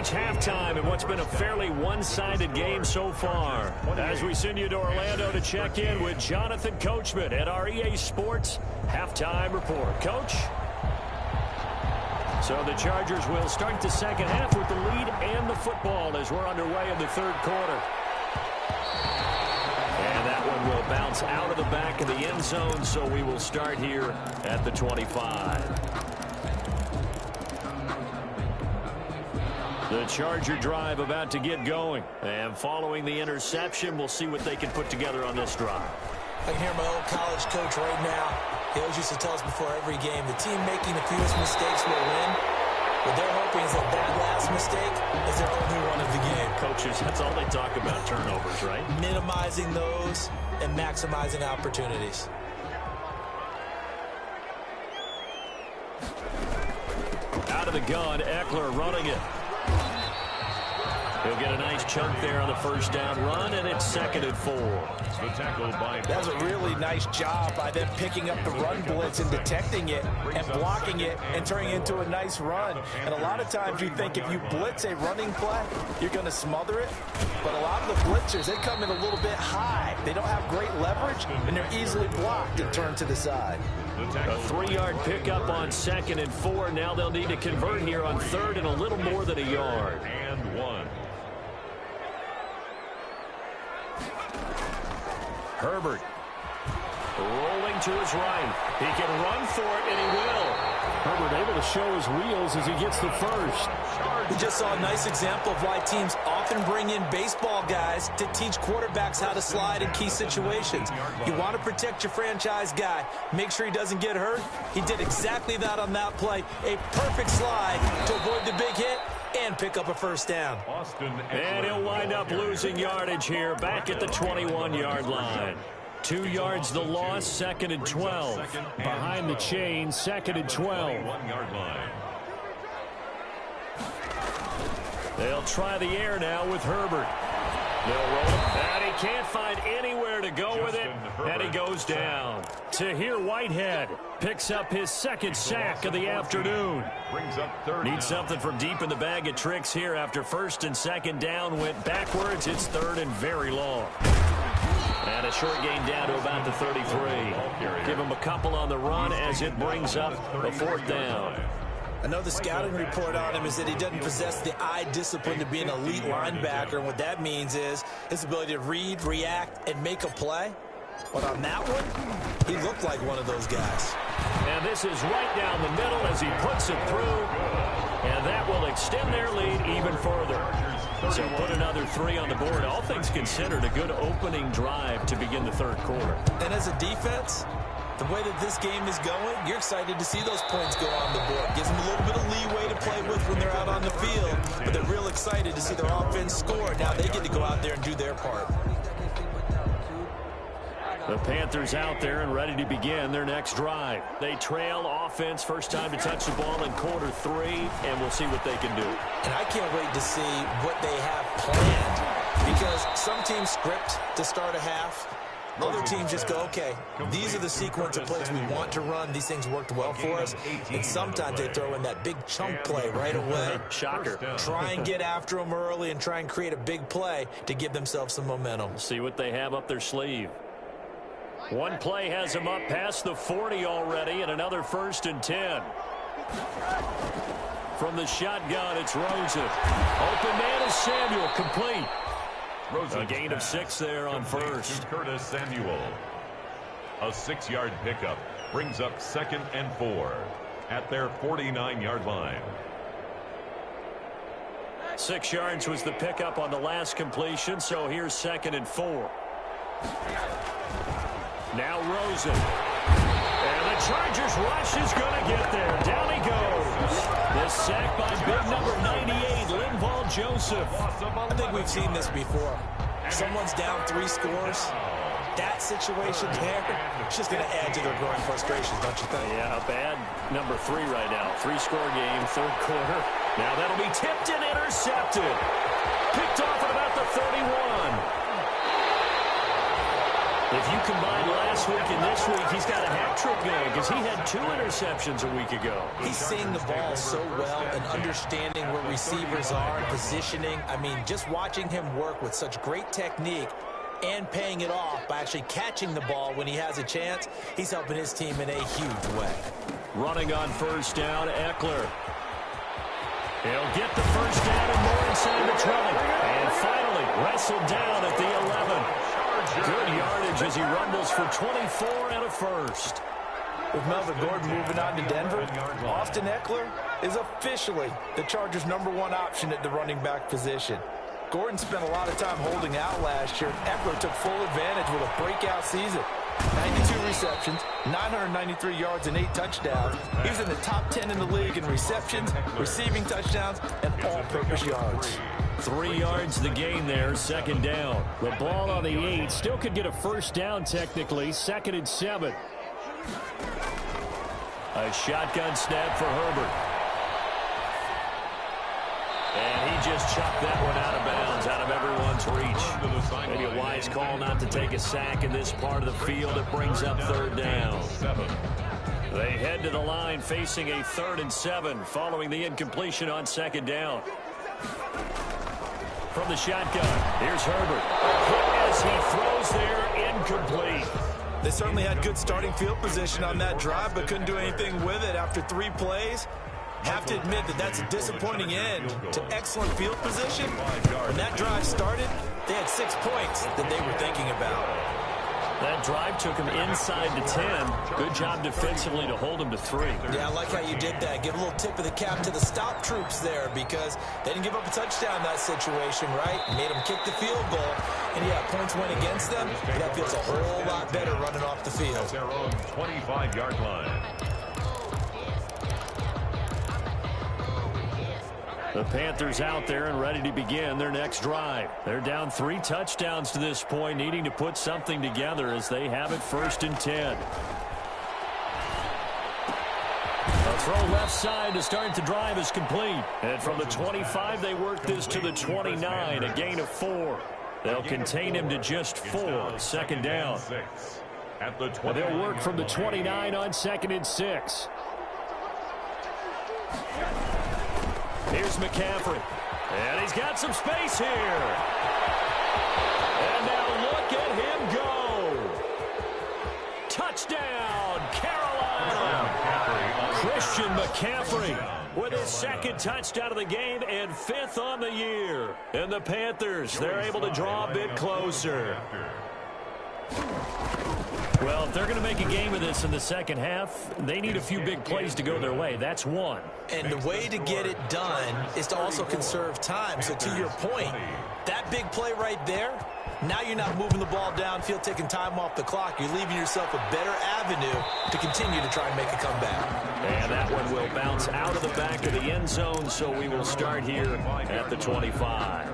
Speaker 3: reach halftime in what's been a fairly one-sided game so far. As we send you to Orlando to check in with Jonathan Coachman at our EA Sports Halftime Report. Coach? So the Chargers will start the second half with the lead and the football as we're underway in the third quarter. And that one will bounce out of the back of the end zone, so we will start here at the 25. The Charger drive about to get going. And following the interception, we'll see what they can put together on this drive.
Speaker 4: I can hear my old college coach right now. He always used to tell us before every game, the team making the fewest mistakes will win. What they're hoping is that last mistake is their only one of the game.
Speaker 3: Coaches, that's all they talk about, turnovers, right?
Speaker 4: Minimizing those and maximizing opportunities.
Speaker 3: Out of the gun, Eckler running it. He'll get a nice chunk there on the first down run, and it's 2nd and 4.
Speaker 5: The tackle by
Speaker 4: that was a really nice job by them picking up the run blitz and detecting it and blocking it and turning it into a nice run. And a lot of times you think if you blitz a running play, you're going to smother it. But a lot of the blitzers, they come in a little bit high. They don't have great leverage, and they're easily blocked and turned to the side.
Speaker 3: A 3-yard pickup on 2nd and 4. Now they'll need to convert here on 3rd and a little more than a yard.
Speaker 5: And 1.
Speaker 3: Herbert rolling to his right. He can run for it, and he will. Herbert able to show his wheels as he gets the first.
Speaker 4: We just saw a nice example of why teams often bring in baseball guys to teach quarterbacks how to slide in key situations. You want to protect your franchise guy. Make sure he doesn't get hurt. He did exactly that on that play. A perfect slide to avoid the big hit and pick up a first down.
Speaker 3: And he'll wind up losing yardage here back at the 21-yard line. 2 yards the loss, 2nd and 12. Behind the chain, 2nd and 12. They'll try the air now with Herbert. They'll roll it, and he can't find anywhere to go with it, and he goes down. Tahir Whitehead picks up his 2nd sack of the afternoon. Needs something from deep in the bag of tricks here after 1st and 2nd down went backwards. It's 3rd and very long. And a short gain down to about the 33. Give him a couple on the run as it brings up a 4th down.
Speaker 4: I know the scouting report on him is that he doesn't possess the eye discipline to be an elite linebacker. And what that means is his ability to read, react, and make a play. But on that one, he looked like one of those guys.
Speaker 3: And this is right down the middle as he puts it through. And that will extend their lead even further. So put another 3 on the board. All things considered, a good opening drive to begin the third quarter.
Speaker 4: And as a defense, the way that this game is going, you're excited to see those points go on the board. Gives them a little bit of leeway to play with when they're out on the field. But they're real excited to see their offense score. Now they get to go out there and do their part.
Speaker 3: The Panthers out there and ready to begin their next drive. They trail offense, first time to touch the ball in quarter 3, and we'll see what they can do.
Speaker 4: And I can't wait to see what they have planned, because some teams script to start a half. Other teams just go, okay, these are the sequence of plays we want to run. These things worked well for us. And sometimes they throw in that big chunk play right away.
Speaker 3: Shocker.
Speaker 4: Try and get after them early and try and create a big play to give themselves some momentum.
Speaker 3: See what they have up their sleeve. One play has them up past the 40 already, and another 1st and 10. From the shotgun, it's Rosen. Open man is Samuel, complete. A gain of 6 there on first.
Speaker 5: Curtis Samuel. A 6-yard pickup brings up 2nd and 4 at their 49-yard line.
Speaker 3: 6 yards was the pickup on the last completion, so here's 2nd and 4. Now Rosen. And the Chargers rush is going to get there. Down he goes. This sack by big number 98, Linval Joseph.
Speaker 4: I think we've seen this before. Someone's down 3 scores. That situation there, it's just going to add to their growing frustrations, don't you think?
Speaker 3: Yeah, a bad number 3 right now. 3-score game, third quarter. Now that'll be tipped and intercepted. Picked off at about the 31. If you combine last week and this week, he's got a hat trick going because he had 2 interceptions a week ago.
Speaker 4: He's seeing the ball so well and understanding where receivers are and positioning. I mean, just watching him work with such great technique and paying it off by actually catching the ball when he has a chance, he's helping his team in a huge way.
Speaker 3: Running on first down, Eckler. He'll get the first down and more inside the 20. And finally wrestled down at the 11. Good yardage as he rumbles for 24 and a first.
Speaker 4: With Melvin Gordon moving on to Denver, Austin Eckler is officially the Chargers' #1 option at the running back position. Gordon spent a lot of time holding out last year. Eckler took full advantage with a breakout season. 92 receptions, 993 yards, and 8 touchdowns. He was in the top 10 in the league in receptions, receiving touchdowns, and all-purpose yards.
Speaker 3: 3 yards the gain there, second down. The ball on the 8, still could get a first down technically, 2nd and 7. A shotgun snap for Herbert. And he just chucked that one out of bounds, out of everyone's reach. Maybe a wise call not to take a sack in this part of the field. It brings up 3rd down. They head to the line facing a 3rd and 7 following the incompletion on 2nd down. From the shotgun, here's Herbert. As he throws there, incomplete.
Speaker 4: They certainly had good starting field position on that drive, but couldn't do anything with it after 3 plays. Have to admit that that's a disappointing end to excellent field position. When that drive started, they had 6 points that they were thinking about.
Speaker 3: That drive took him inside the 10. Good job defensively to hold him to 3.
Speaker 4: Yeah, I like how you did that. Give a little tip of the cap to the stop troops there because they didn't give up a touchdown in that situation, right? Made them kick the field goal. And, yeah, points went against them, but that feels a whole lot better running off the field.
Speaker 5: Their own 25-yard line.
Speaker 3: The Panthers out there and ready to begin their next drive. They're down 3 touchdowns to this point, needing to put something together as they have it 1st and 10. A throw left side to start the drive is complete. And from the 25, they work this to the 29, a gain of 4. They'll contain him to just 4, 2nd down. And they'll work from the 29 on 2nd and 6. Here's McCaffrey. And he's got some space here. And now look at him go. Touchdown, Carolina. Christian McCaffrey with his 2nd touchdown of the game and 5th on the year. And the Panthers, they're able to draw a bit closer. Well, if they're going to make a game of this in the second half, they need a few big plays to go their way. That's one.
Speaker 4: And the way to get it done is to also conserve time. So to your point, that big play right there, now you're not moving the ball downfield, taking time off the clock. You're leaving yourself a better avenue to continue to try and make a comeback.
Speaker 3: And that one will bounce out of the back of the end zone, so we will start here at the 25.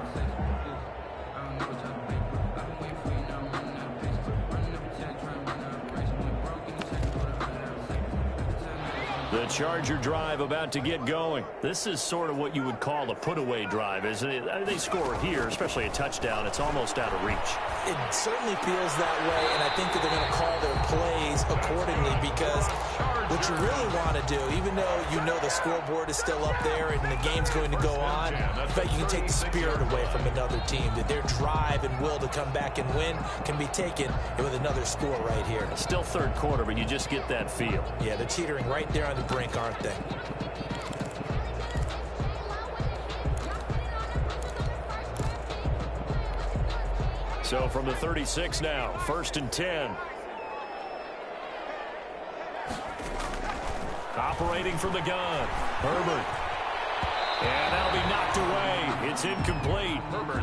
Speaker 3: The Charger drive about to get going. This is sort of what you would call a put-away drive, isn't it? They score here, especially a touchdown. It's almost out of reach.
Speaker 4: It certainly feels that way, and I think that they're going to call their plays accordingly because what you really want to do, even though you know the scoreboard is still up there and the game's going to go on, in fact, you can take the spirit away from another team, that their drive and will to come back and win can be taken with another score right here.
Speaker 3: Still 3rd quarter, but you just get that feel.
Speaker 4: Yeah, they're teetering right there on the brink, aren't they?
Speaker 3: So from the 36 now, 1st and 10. Operating from the gun, Herbert. And that'll be knocked away. It's incomplete.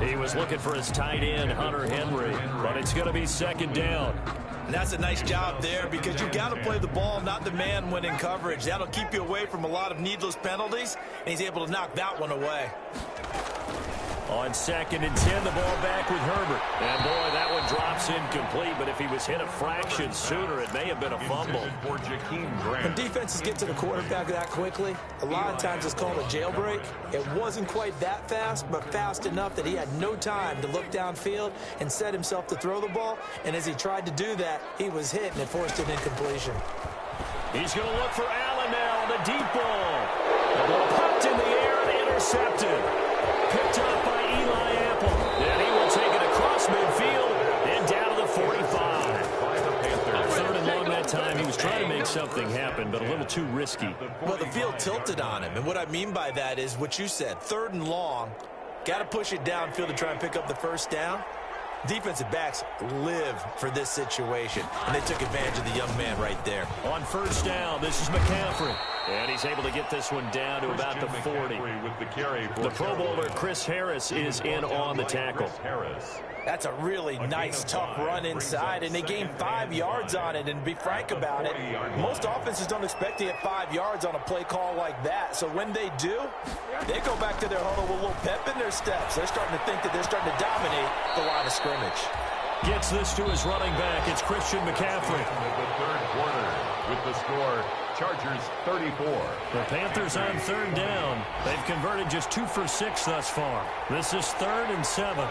Speaker 3: He was looking for his tight end, Hunter Henry, but it's going to be 2nd down.
Speaker 4: And that's a nice job there because you've got to play the ball, not the man when in coverage. That'll keep you away from a lot of needless penalties, and he's able to knock that one away.
Speaker 3: On 2nd and 10, the ball back with Herbert. And, boy, that one drops incomplete, but if he was hit a fraction sooner, it may have been a fumble.
Speaker 4: When defenses get to the quarterback that quickly, a lot of times it's called a jailbreak. It wasn't quite that fast, but fast enough that he had no time to look downfield and set himself to throw the ball. And as he tried to do that, he was hit, and it forced an incompletion.
Speaker 3: He's going to look for Allen now on the deep ball. The ball popped in the air and intercepted. Picked up by Eli Apple. And he will take it across midfield and down to the 45. 3rd and long that time. He was trying to make something happen, but a little too risky.
Speaker 4: Well, the field tilted on him. And what I mean by that is what you said. 3rd and long. Got to push it downfield to try and pick up the first down. Defensive backs live for this situation, and they took advantage of the young man right there.
Speaker 3: On 1st down, this is McCaffrey. And he's able to get this one down to about the 40. The Pro Bowler Chris Harris is in on the tackle.
Speaker 4: That's a really nice, tough run inside, and they gained 5 yards on it. And to be frank about it, most offenses don't expect to get 5 yards on a play call like that. So when they do, they go back to their huddle with a little pep in their steps. They're starting to think that they're starting to dominate the line of scrimmage.
Speaker 3: Gets this to his running back. It's Christian McCaffrey.
Speaker 5: The 3rd quarter with the score, Chargers 34.
Speaker 3: The Panthers on 3rd down. They've converted just 2 for 6 thus far. This is 3rd and 7.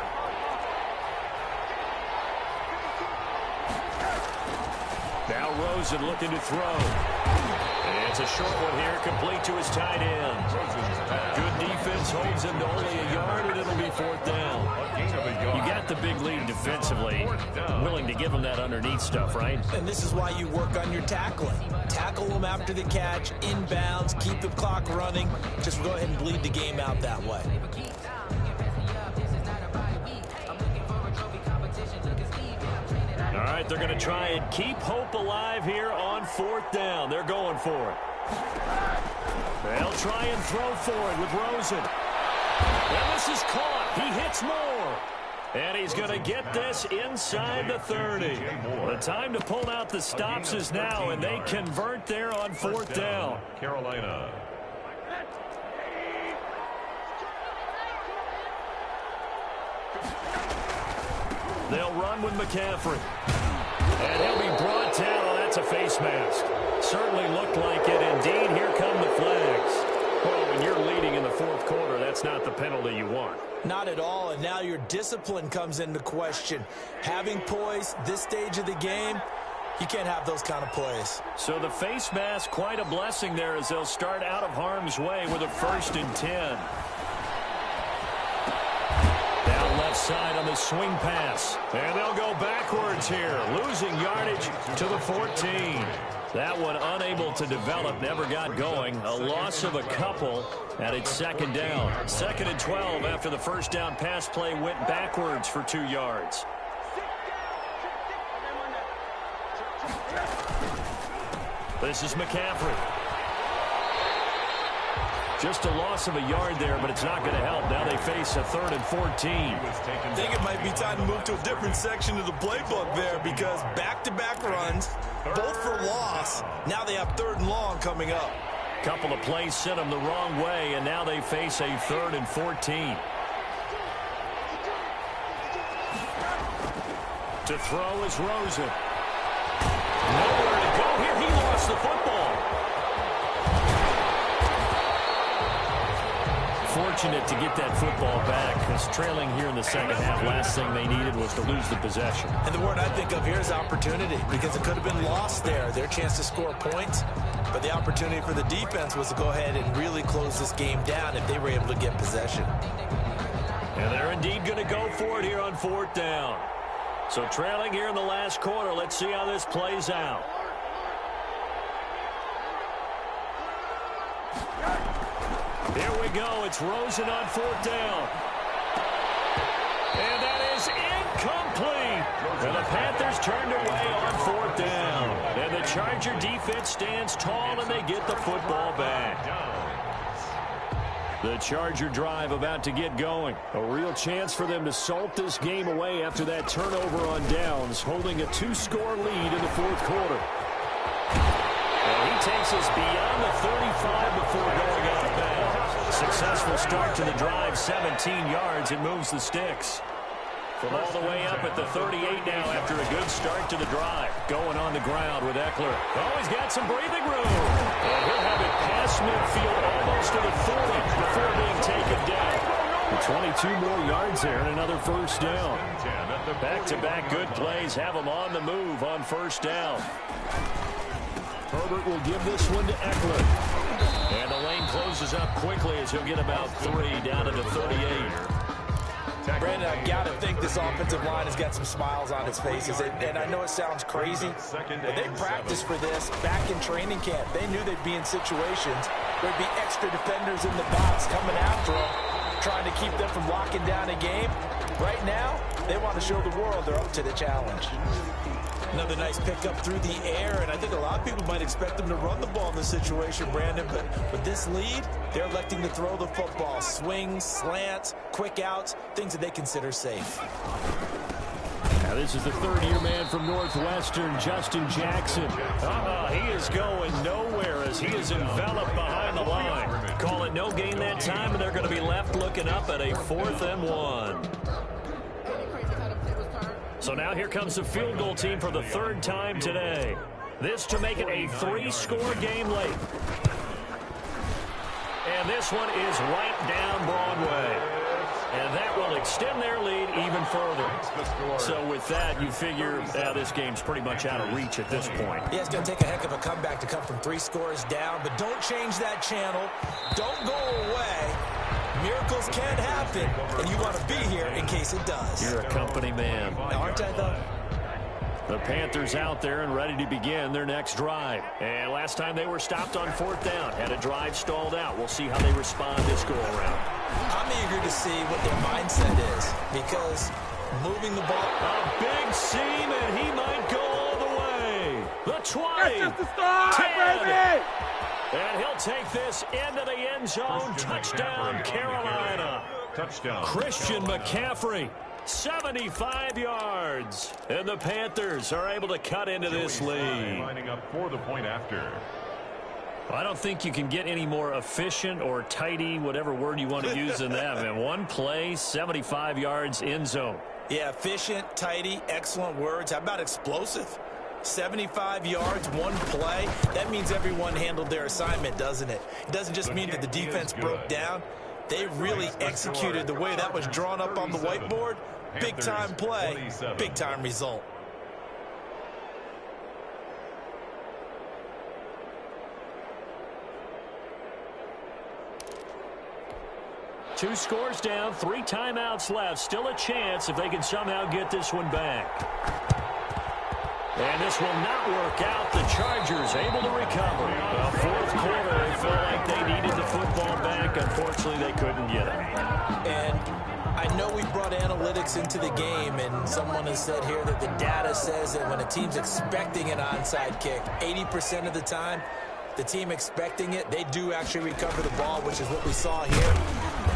Speaker 3: Now Rosen looking to throw. And it's a short one here, complete to his tight end. Good defense holds him to only a yard, and it'll be 4th down. You got the big lead defensively, willing to give them that underneath stuff, right?
Speaker 4: And this is why you work on your tackling. Tackle them after the catch, inbounds, keep the clock running. Just go ahead and bleed the game out that way.
Speaker 3: All right, they're going to try and keep hope alive here on 4th down. They're going for it. They'll try and throw for it with Rosen. And this is caught. He hits more. And he's going to get this inside the 30. The time to pull out the stops is now, and they convert there on 4th down.
Speaker 5: Carolina.
Speaker 3: They'll run with McCaffrey. And he'll be brought down. Oh, that's a face mask. Certainly looked like it. Indeed, here come the flags. Well, when you're leading in the 4th quarter, that's not the penalty you want.
Speaker 4: Not at all, and now your discipline comes into question. Having poise this stage of the game, you can't have those kind of plays.
Speaker 3: So the face mask, quite a blessing there as they'll start out of harm's way with a 1st and 10. Down left side on the swing pass. And they'll go backwards here, losing yardage to the 14. That one unable to develop, never got going. A loss of a couple, and it's 2nd down. 2nd and 12 after the 1st down pass play went backwards for 2 yards. This is McCaffrey. Just a loss of a yard there, but it's not going to help. Now they face a 3rd and 14.
Speaker 4: I think it might be time to move to a different section of the playbook there because back-to-back runs, both for loss. Now they have 3rd and long coming up.
Speaker 3: Couple of plays sent them the wrong way, and now they face a 3rd and 14. To throw is Rosen. Nowhere to go here. He lost the football. Fortunate to get that football back because trailing here in the 2nd half, last thing they needed was to lose the possession.
Speaker 4: And the word I think of here is opportunity because it could have been lost there. Their chance to score points, but the opportunity for the defense was to go ahead and really close this game down if they were able to get possession.
Speaker 3: And they're indeed going to go for it here on 4th down. So trailing here in the last quarter, let's see how this plays out. Here we go. It's Rosen on 4th down. And that is incomplete. And the Panthers turned away on 4th down. And the Charger defense stands tall, and they get the football back. The Charger drive about to get going. A real chance for them to salt this game away after that turnover on downs, holding a 2-score lead in the 4th quarter. And he takes us beyond the 35 before going out of bounds. Successful start to the drive, 17 yards. It moves the sticks. From all the way up at the 38 now after a good start to the drive. Going on the ground with Eckler. Oh, he's got some breathing room. And he'll have it past midfield almost to the 40 before being taken down. 22 more yards there and another first down. Back-to-back good plays have them on the move on first down. Herbert will give this one to Eckler. And the lane closes up quickly as he'll get about 3 down to the 38.
Speaker 4: Brandon, I've got to think this offensive line has got some smiles on its faces. And I know it sounds crazy, but they practiced for this back in training camp. They knew they'd be in situations where there'd be extra defenders in the box coming after them, trying to keep them from locking down a game. Right now, they want to show the world they're up to the challenge. Another nice pickup through the air, and I think a lot of people might expect them to run the ball in this situation, Brandon, but with this lead, they're electing to throw the football. Swings, slants, quick outs, things that they consider safe.
Speaker 3: Now this is the third-year man from Northwestern, Justin Jackson. He is going nowhere as he is enveloped behind the line. Call it no gain that time, and they're going to be left looking up at a 4th and 1. So now here comes the field goal team for the 3rd time today. This to make it a 3-score game late. And this one is right down Broadway. And that will extend their lead even further. So with that, you figure this game's pretty much out of reach at this point.
Speaker 4: Yeah, it's going to take a heck of a comeback to come from 3 scores down, but don't change that channel. Don't go away. Miracles can happen, and you want to be here in case it does.
Speaker 3: You're a company man.
Speaker 4: Aren't I, though?
Speaker 3: The Panthers out there and ready to begin their next drive. And last time they were stopped on 4th down. Had a drive stalled out. We'll see how they respond this go-around.
Speaker 4: I'm eager to see what their mindset is, because moving the ball.
Speaker 3: A big seam, and he might go all the way. The 20.
Speaker 8: That's just the start,
Speaker 3: 10.
Speaker 8: baby!
Speaker 3: And he'll take this into the end zone. Touchdown, Carolina.
Speaker 5: Touchdown.
Speaker 3: Christian McCaffrey, 75 yards. And the Panthers are able to cut into this lead.
Speaker 5: Lining up for the point after.
Speaker 3: I don't think you can get any more efficient or tidy, whatever word you want to use in that. Man, one play, 75 yards, end zone.
Speaker 4: Yeah, efficient, tidy, excellent words. How about explosive? 75 yards, one play. That means everyone handled their assignment, doesn't it? It doesn't just mean that the defense broke down. They really executed the way that was drawn up on the whiteboard. Big-time play, big-time result.
Speaker 3: Two scores down, 3 timeouts left. Still a chance if they can somehow get this one back. And this will not work out. The Chargers able to recover. Well, 4th quarter, they felt like they needed the football back. Unfortunately, they couldn't get it.
Speaker 4: And I know we brought analytics into the game, and someone has said here that the data says that when a team's expecting an onside kick, 80% of the time, the team expecting it, they do actually recover the ball, which is what we saw here.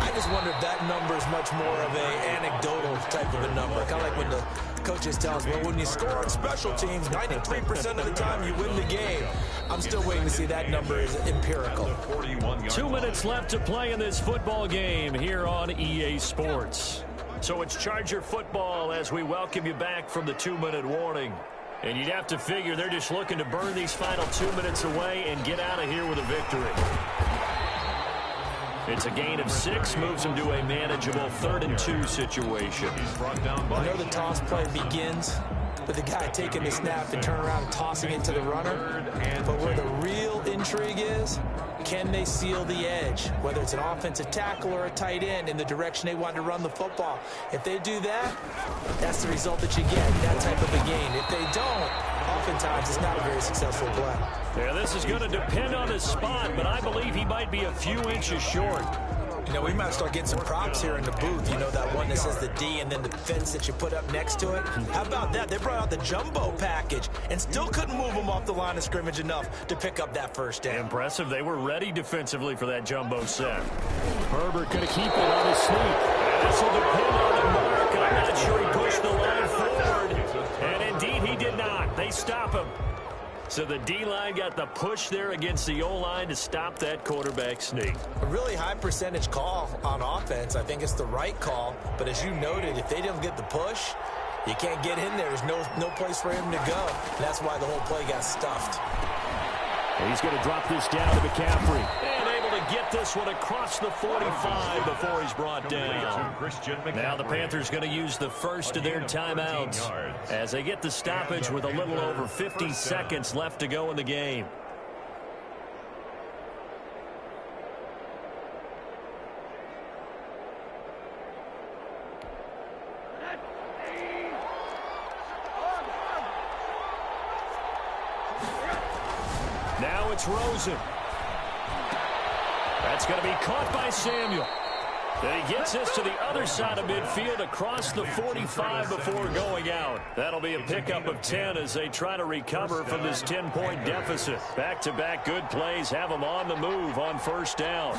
Speaker 4: I just wonder if that number is much more of an anecdotal type of a number. Kind of like when the coaches tell us, well, when you score on special teams, 93% of the time you win the game. I'm still waiting to see that number is empirical.
Speaker 3: 2 minutes left to play in this football game here on EA Sports. So it's Charger football as we welcome you back from the 2-minute warning. And you'd have to figure they're just looking to burn these final 2 minutes away and get out of here with a victory. It's a gain of 6, moves them to a manageable 3rd and 2 situation.
Speaker 4: I know the toss play begins with the guy taking the snap and turn around and tossing it to the runner. But where the real intrigue is, can they seal the edge, whether it's an offensive tackle or a tight end, in the direction they want to run the football? If they do that, that's the result that you get in that type of a game. If they don't, oftentimes it's not a very successful play.
Speaker 3: Yeah, this is going to depend on his spot, but I believe he might be a few inches short.
Speaker 4: You know, we might start getting some props here in the booth. You know, that one that says the D and then the fence that you put up next to it. How about that? They brought out the jumbo package and still couldn't move them off the line of scrimmage enough to pick up that first down.
Speaker 3: Impressive. They were ready defensively for that jumbo set. Herbert going to keep it on his sneak. This will depend on the mark. I'm not sure he pushed the line forward. And indeed, he did not. They stop him. So the D-line got the push there against the O-line to stop that quarterback sneak.
Speaker 4: A really high percentage call on offense. I think it's the right call. But as you noted, if they don't get the push, you can't get in there. There's no place for him to go. And that's why the whole play got stuffed.
Speaker 3: And he's going to drop this down to McCaffrey. And able to get this one across the 45 before he's brought down. Now the Panthers going to use the first of their timeouts as they get the stoppage with a little over 50 seconds left to go in the game. Now it's Rosen. That's going to be caught by Samuel. And he gets this to the other side of midfield across the 45 before going out. That'll be a pickup of 10 as they try to recover from this 10-point deficit. Back-to-back good plays have them on the move on first down.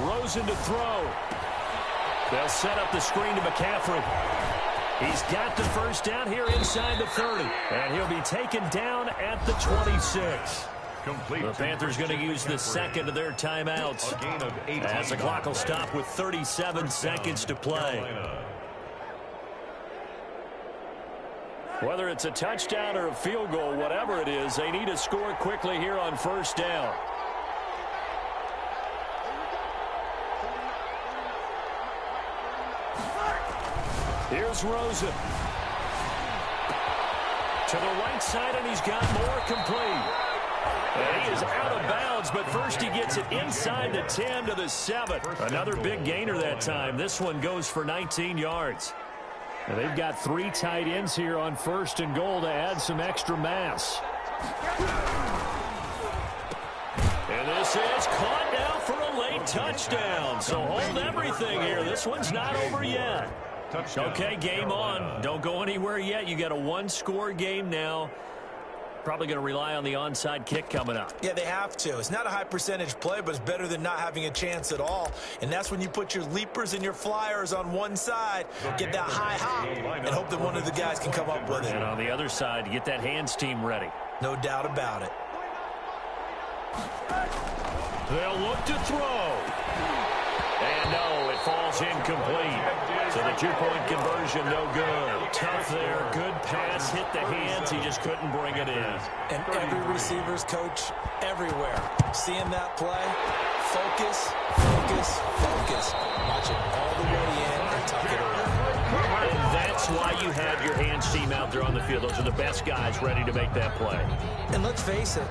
Speaker 3: Rosen to throw. They'll set up the screen to McCaffrey. He's got the first down here inside the 30. And he'll be taken down at the 26. The Panthers going to use the second of their timeouts as the clock will stop with 37 seconds to play. Whether it's a touchdown or a field goal, whatever it is, they need to score quickly here on first down. Here's Rosen. To the right side, and he's got more complete. And he is out of bounds, but first he gets it inside the 10 to the 7. Another big gainer that time. This one goes for 19 yards. And they've got 3 tight ends here on first and goal to add some extra mass. And this is caught now for a late touchdown. So hold everything here. This one's not over yet. Okay, game on. Don't go anywhere yet. You got a one-score game now. Probably going to rely on the onside kick coming up.
Speaker 4: Yeah, they have to. It's not a high percentage play, but it's better than not having a chance at all. And that's when you put your leapers and your flyers on one side, get that high hop, and hope that one of the guys can come up with it.
Speaker 3: And on the other side, get that hands team ready.
Speaker 4: No doubt about it.
Speaker 3: They'll look to throw. And no, it falls incomplete. So the two-point conversion, no good. Tough there, good pass, hit the hands. He just couldn't bring it in.
Speaker 4: And every receiver's coach everywhere, seeing that play, focus, focus, focus. Watch it all the way in and tuck it away.
Speaker 3: And that's why you have your hands team out there on the field. Those are the best guys ready to make that play.
Speaker 4: And let's face it,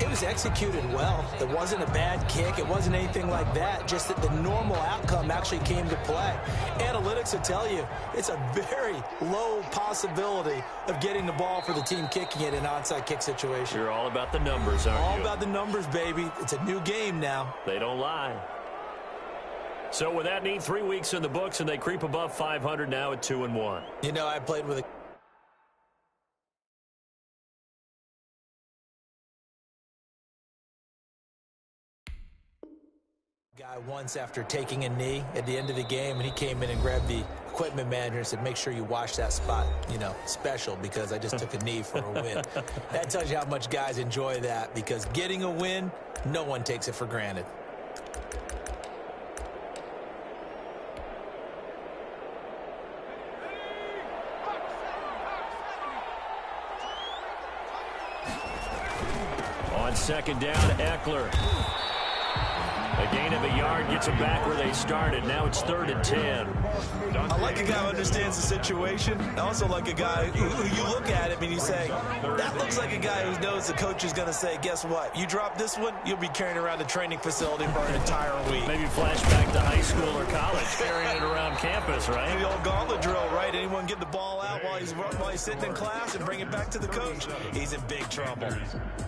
Speaker 4: it was executed well. It wasn't a bad kick. It wasn't anything like that. Just that the normal outcome actually came to play. Analytics will tell you it's a very low possibility of getting the ball for the team kicking it in an onside kick situation.
Speaker 3: You're all about the numbers, aren't you?
Speaker 4: All about the numbers, baby. It's a new game now.
Speaker 3: They don't lie. So with that neat 3 weeks in the books, and they creep above 500 now at 2-1.
Speaker 4: You know, I played with a guy once after taking a knee at the end of the game, and he came in and grabbed the equipment manager and said, make sure you wash that spot, you know, special, because I just took a knee for a win. That tells you how much guys enjoy that, because getting a win, no one takes it for granted.
Speaker 3: On second down, Eckler. A gain of a yard gets them back where they started. Now it's 3rd and 10.
Speaker 4: I like a guy who understands the situation. I also like a guy who you look at him and you say, that looks like a guy who knows the coach is going to say, guess what? You drop this one, you'll be carrying around the training facility for an entire week.
Speaker 3: Maybe flashback to high school or college, carrying it around campus, right?
Speaker 4: The old gauntlet drill, right? Anyone get the ball out while he's sitting in class and bring it back to the coach? He's in big trouble.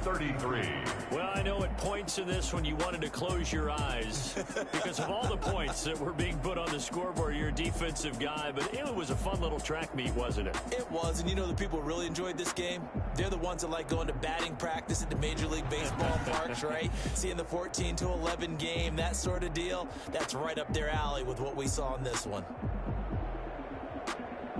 Speaker 5: 33.
Speaker 3: Well, I know at points in this when you wanted to close your eyes because of all the points that were being put on the scoreboard. You're a defensive guy, but it was a fun little track meet, wasn't it?
Speaker 4: It was, and you know the people who really enjoyed this game? They're the ones that like going to batting practice at the Major League Baseball parks, right? Seeing the 14-11 game, that sort of deal. That's right up their alley with what we saw in this one.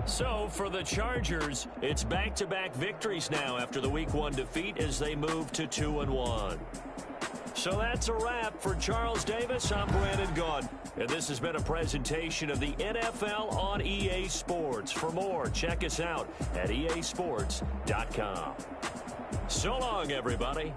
Speaker 3: So for the Chargers, it's back-to-back victories now after the Week 1 defeat as they move to 2-1. So that's a wrap. For Charles Davis, I'm Brandon Gaudin. And this has been a presentation of the NFL on EA Sports. For more, check us out at easports.com. So long, everybody.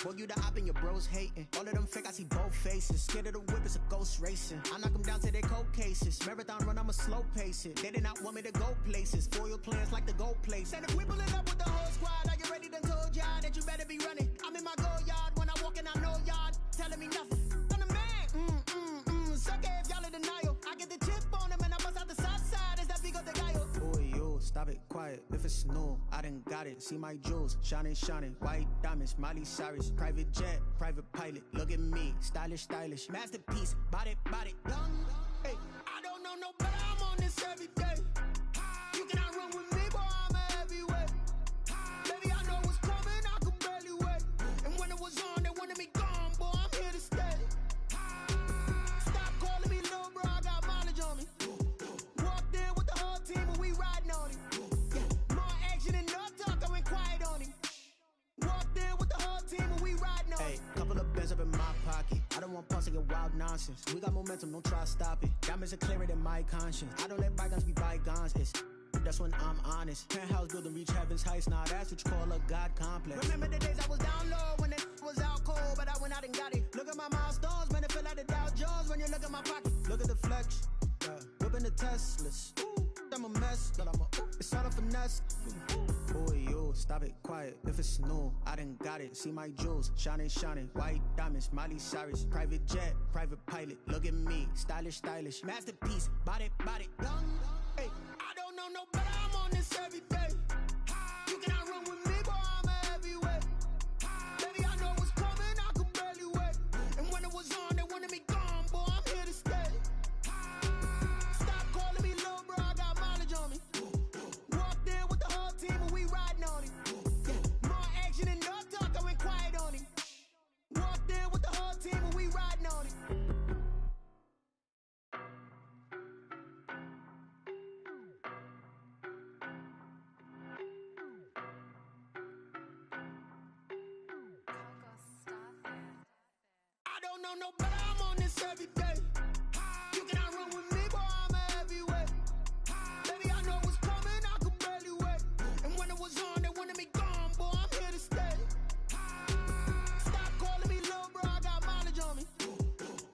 Speaker 2: Boy, you the op and your bros hating. All of them fake, I see both faces. Scared of the whip, it's a ghost racing. I knock them down to their cold cases. Marathon run, I'ma slow pace it. They did not want me to go places. Foil plans like the go place. And if we pulling up with the whole squad, are you ready? Done told y'all that you better be running. I'm in my go yard. When I walk in, I know y'all telling me nothing. I'm the man. Suck it if y'all in denial. I get the chip on them and I bust out the south side. Is that Vigo de Gallo? Boy, yo, stop it, quiet. If it's new, I done got it. See my jewels, shining, shining. White diamonds, Miley Cyrus. Private jet, private pilot. Look at me, stylish, stylish. Masterpiece, body, done. Hey, I don't know no better. I'm on this every day. You cannot run with me, boy. I'm a heavyweight. Baby, I know what's coming. I could barely wait. And when it was on, they wanted me gone, boy. I'm here to stay. Stop calling me little bro. I got mileage on me. Walked in with the whole team and we riding on him. Yeah, more action and no talk. I went quiet on him. Walked in with the whole team and we riding on him. Hey, couple of bands up in my pocket. I don't want pause to get wild nonsense. We got momentum, don't try to stop it. Diamonds are clearer than my conscience. I don't let bygones be bygones. That's when I'm honest. Penthouse building reach heaven's heights. Now that's what you call a God complex. Remember the days I was down low when it was out cold, but I went out and got it. Look at my milestones, man, it feel like the Dow Jones when you look at my pocket. Look at the flex, whipping the Teslas. I'm a mess, but it's all a finesse. Boy, yo, stop it, quiet. If it's new, I done got it. See my jewels, shining, shining. White diamonds, Miley Cyrus. Private jet, private pilot. Look at me, stylish, stylish. Masterpiece, body, done. Hey, I don't know no better. I'm on this every day. You cannot run with me, boy. I'm a heavyweight. Baby, I know what's coming. I could barely wait. And when it was on, they wanted me gone, boy. I'm here to stay. Stop calling me little bro. I got mileage on me. Walked in with the whole team and we riding on him. Yeah, more action and no talk. I went quiet on him. Walked in with the whole team and we riding on him. I don't know no better. I'm on this every day. You cannot run with me, boy. I'm a heavyweight. Baby, I know what's coming. I could barely wait. And when it was on, they wanted me gone, boy. I'm here to stay. Stop calling me little bro. I got mileage on me.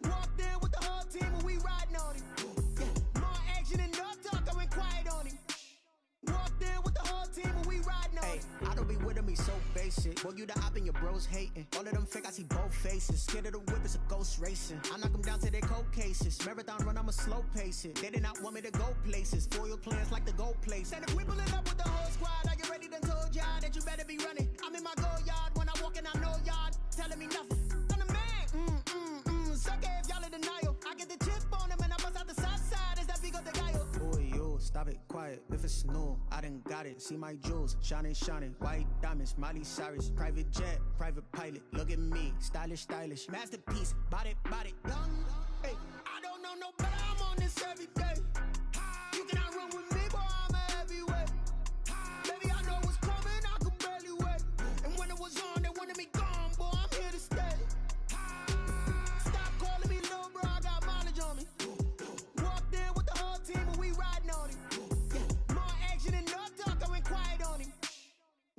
Speaker 2: Walked in with the whole team and we riding on him. Yeah, more action and no talk. I went quiet on him. Walked in with the whole team and we riding on him. I don't be with me so basic. Boy, you the op and your bros hating. All of them fake, I see both faces. Scared of the whip, it's a ghost racing. I knock them down to their cold cases. Marathon run, I'ma slow pace it. They did not want me to go places. Foil plans like the go place. And if we pulling up with the whole squad, are you ready? Done told y'all that you better be running. I'm in my go yard. When I walk in, I know y'all telling me nothing. I'm the man. Suck it if y'all in denial. I get the chip on them and I bust out the south side. Is that Vigo de Gallo? Boy, yo, stop it, quiet. If it's new, I done got it. See my jewels, shining, shining. White diamonds, Miley Cyrus. Private jet, private pilot. Look at me, stylish, stylish. Masterpiece, body, done. Hey, I don't know don't know, but I'm on this every day. You cannot run with me, boy, I'm a heavyweight. Baby, I know what's coming, I could barely wait. And when it was on, they wanted me gone, boy, I'm here to stay. Stop calling me little bro, I got mileage on me. Walked in with the whole team and we riding on him. Yeah, more action and no talk, I went quiet on him.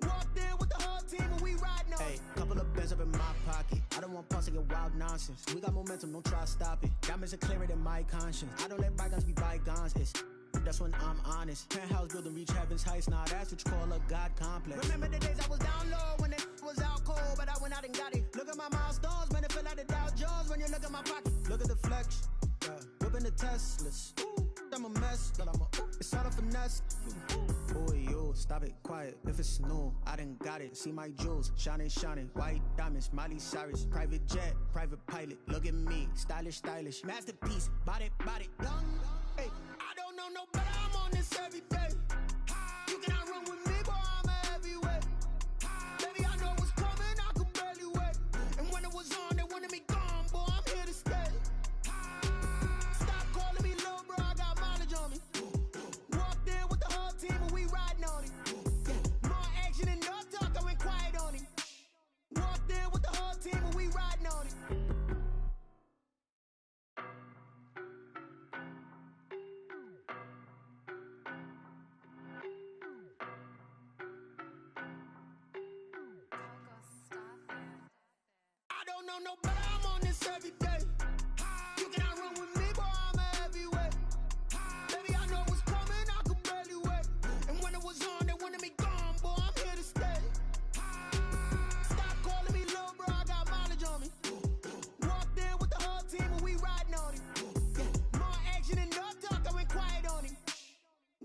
Speaker 2: Walked in with the whole team and we riding on him. Hey, couple of bands up in my pocket. I don't want pulse to get wild nonsense. We got momentum, don't try to stop it. Diamonds are clearer than my conscience. I don't let bygones be bygones. That's when I'm honest. Penthouse building, reach heaven's heights. Now that's what you call a God complex. Remember the days I was down low when it was out cold, but I went out and got it. Look at my milestones, man, it feel like the Dow Jones when you look at my pocket. Look at the flex, yeah. Whipping the Teslas. I'm a mess, but it's all a finesse. Boy, you stop it, quiet. If it's new, I done got it. See my jewels, shining, shining. White diamonds, Miley Cyrus. Private jet, private pilot. Look at me, stylish, stylish. Masterpiece, body, body, young. Hey, I don't know no better. I'm on this every day. You cannot run with me, boy, I'm a heavyweight. Baby, I know what's coming, I could barely wait. And when it was on, they wanted me gone, boy, I'm here to stay. Stop calling me little bro, I got mileage on me. Walked in with the whole team and we riding on him. Yeah, more action and no talk, I went quiet on him. Walked in with the whole team and we riding on him. I don't know no better, I'm on this every day. You cannot run with me, boy, I'm a heavyweight. Baby, I know what's coming, I could barely wait. And when it was on, they wanted me gone, boy, I'm here to stay. Stop calling me little bro, I got mileage on me. Walked in with the whole team and we riding on him. Yeah, more action and no talk, I went quiet on him.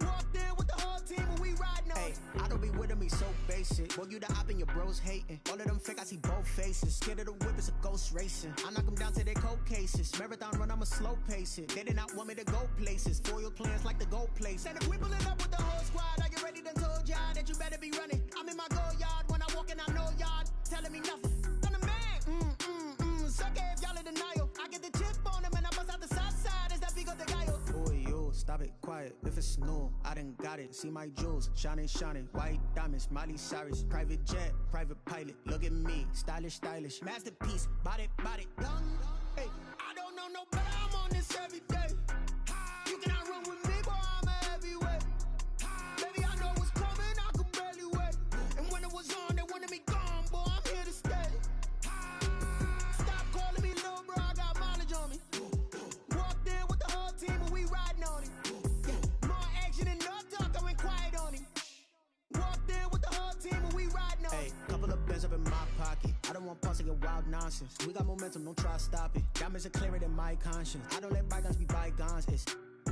Speaker 2: Walked in with the whole team and we riding on him. I don't be with me so basic. Boy, you the op and your bros hating. All of them fake, I see both faces. Scared of the whip, it's a ghost racing. I knock them down to their cold cases. Marathon run, I'ma slow pace it. They did not want me to go places. Foil plans like the go place. And if we pulling up with the whole squad, I get ready, done told y'all that you better be running. I'm in my go yard. When I walk in, I know y'all telling me nothing. I'm the man. Suck it if y'all in denial. I get the chip on them and I bust out the south side. Is that Vigo de Gallo? Boy, you stop it, quiet. If it's new, I done got it. See my jewels, shining, shining. White diamonds, Miley Cyrus. Private jet, private pilot. Look at me, stylish, stylish. Masterpiece, body, body, young. Hey, I don't know no better. I'm on this every day. You cannot run with me, boy, I'm a heavyweight. Baby, I know what's coming, I could barely wait. And when it was on, they wanted me gone, boy, I'm here to stay. Stop calling me little bro, I got mileage on me. Walked in with the whole team and we riding on him. Yeah, more action and no talk, I went quiet on him. Walked in with the whole team and we riding on him. Hey, couple of bands up in my pocket. I don't want pulse to get wild nonsense. We got momentum, don't try to stop it. Diamonds are clearer than my conscience. I don't let bygones be bygones.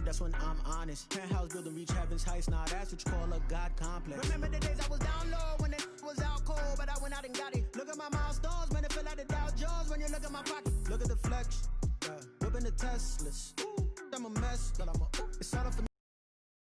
Speaker 2: That's when I'm honest. Penthouse building, reach heaven's heights. Now that's what you call a God complex. Remember the days I was down low when it was out cold, but I went out and got it. Look at my milestones, man, it feel like the Dow Jones when you look at my pocket. Look at the flex, yeah. Whipping the Teslas. I'm a mess, but it's all a finesse.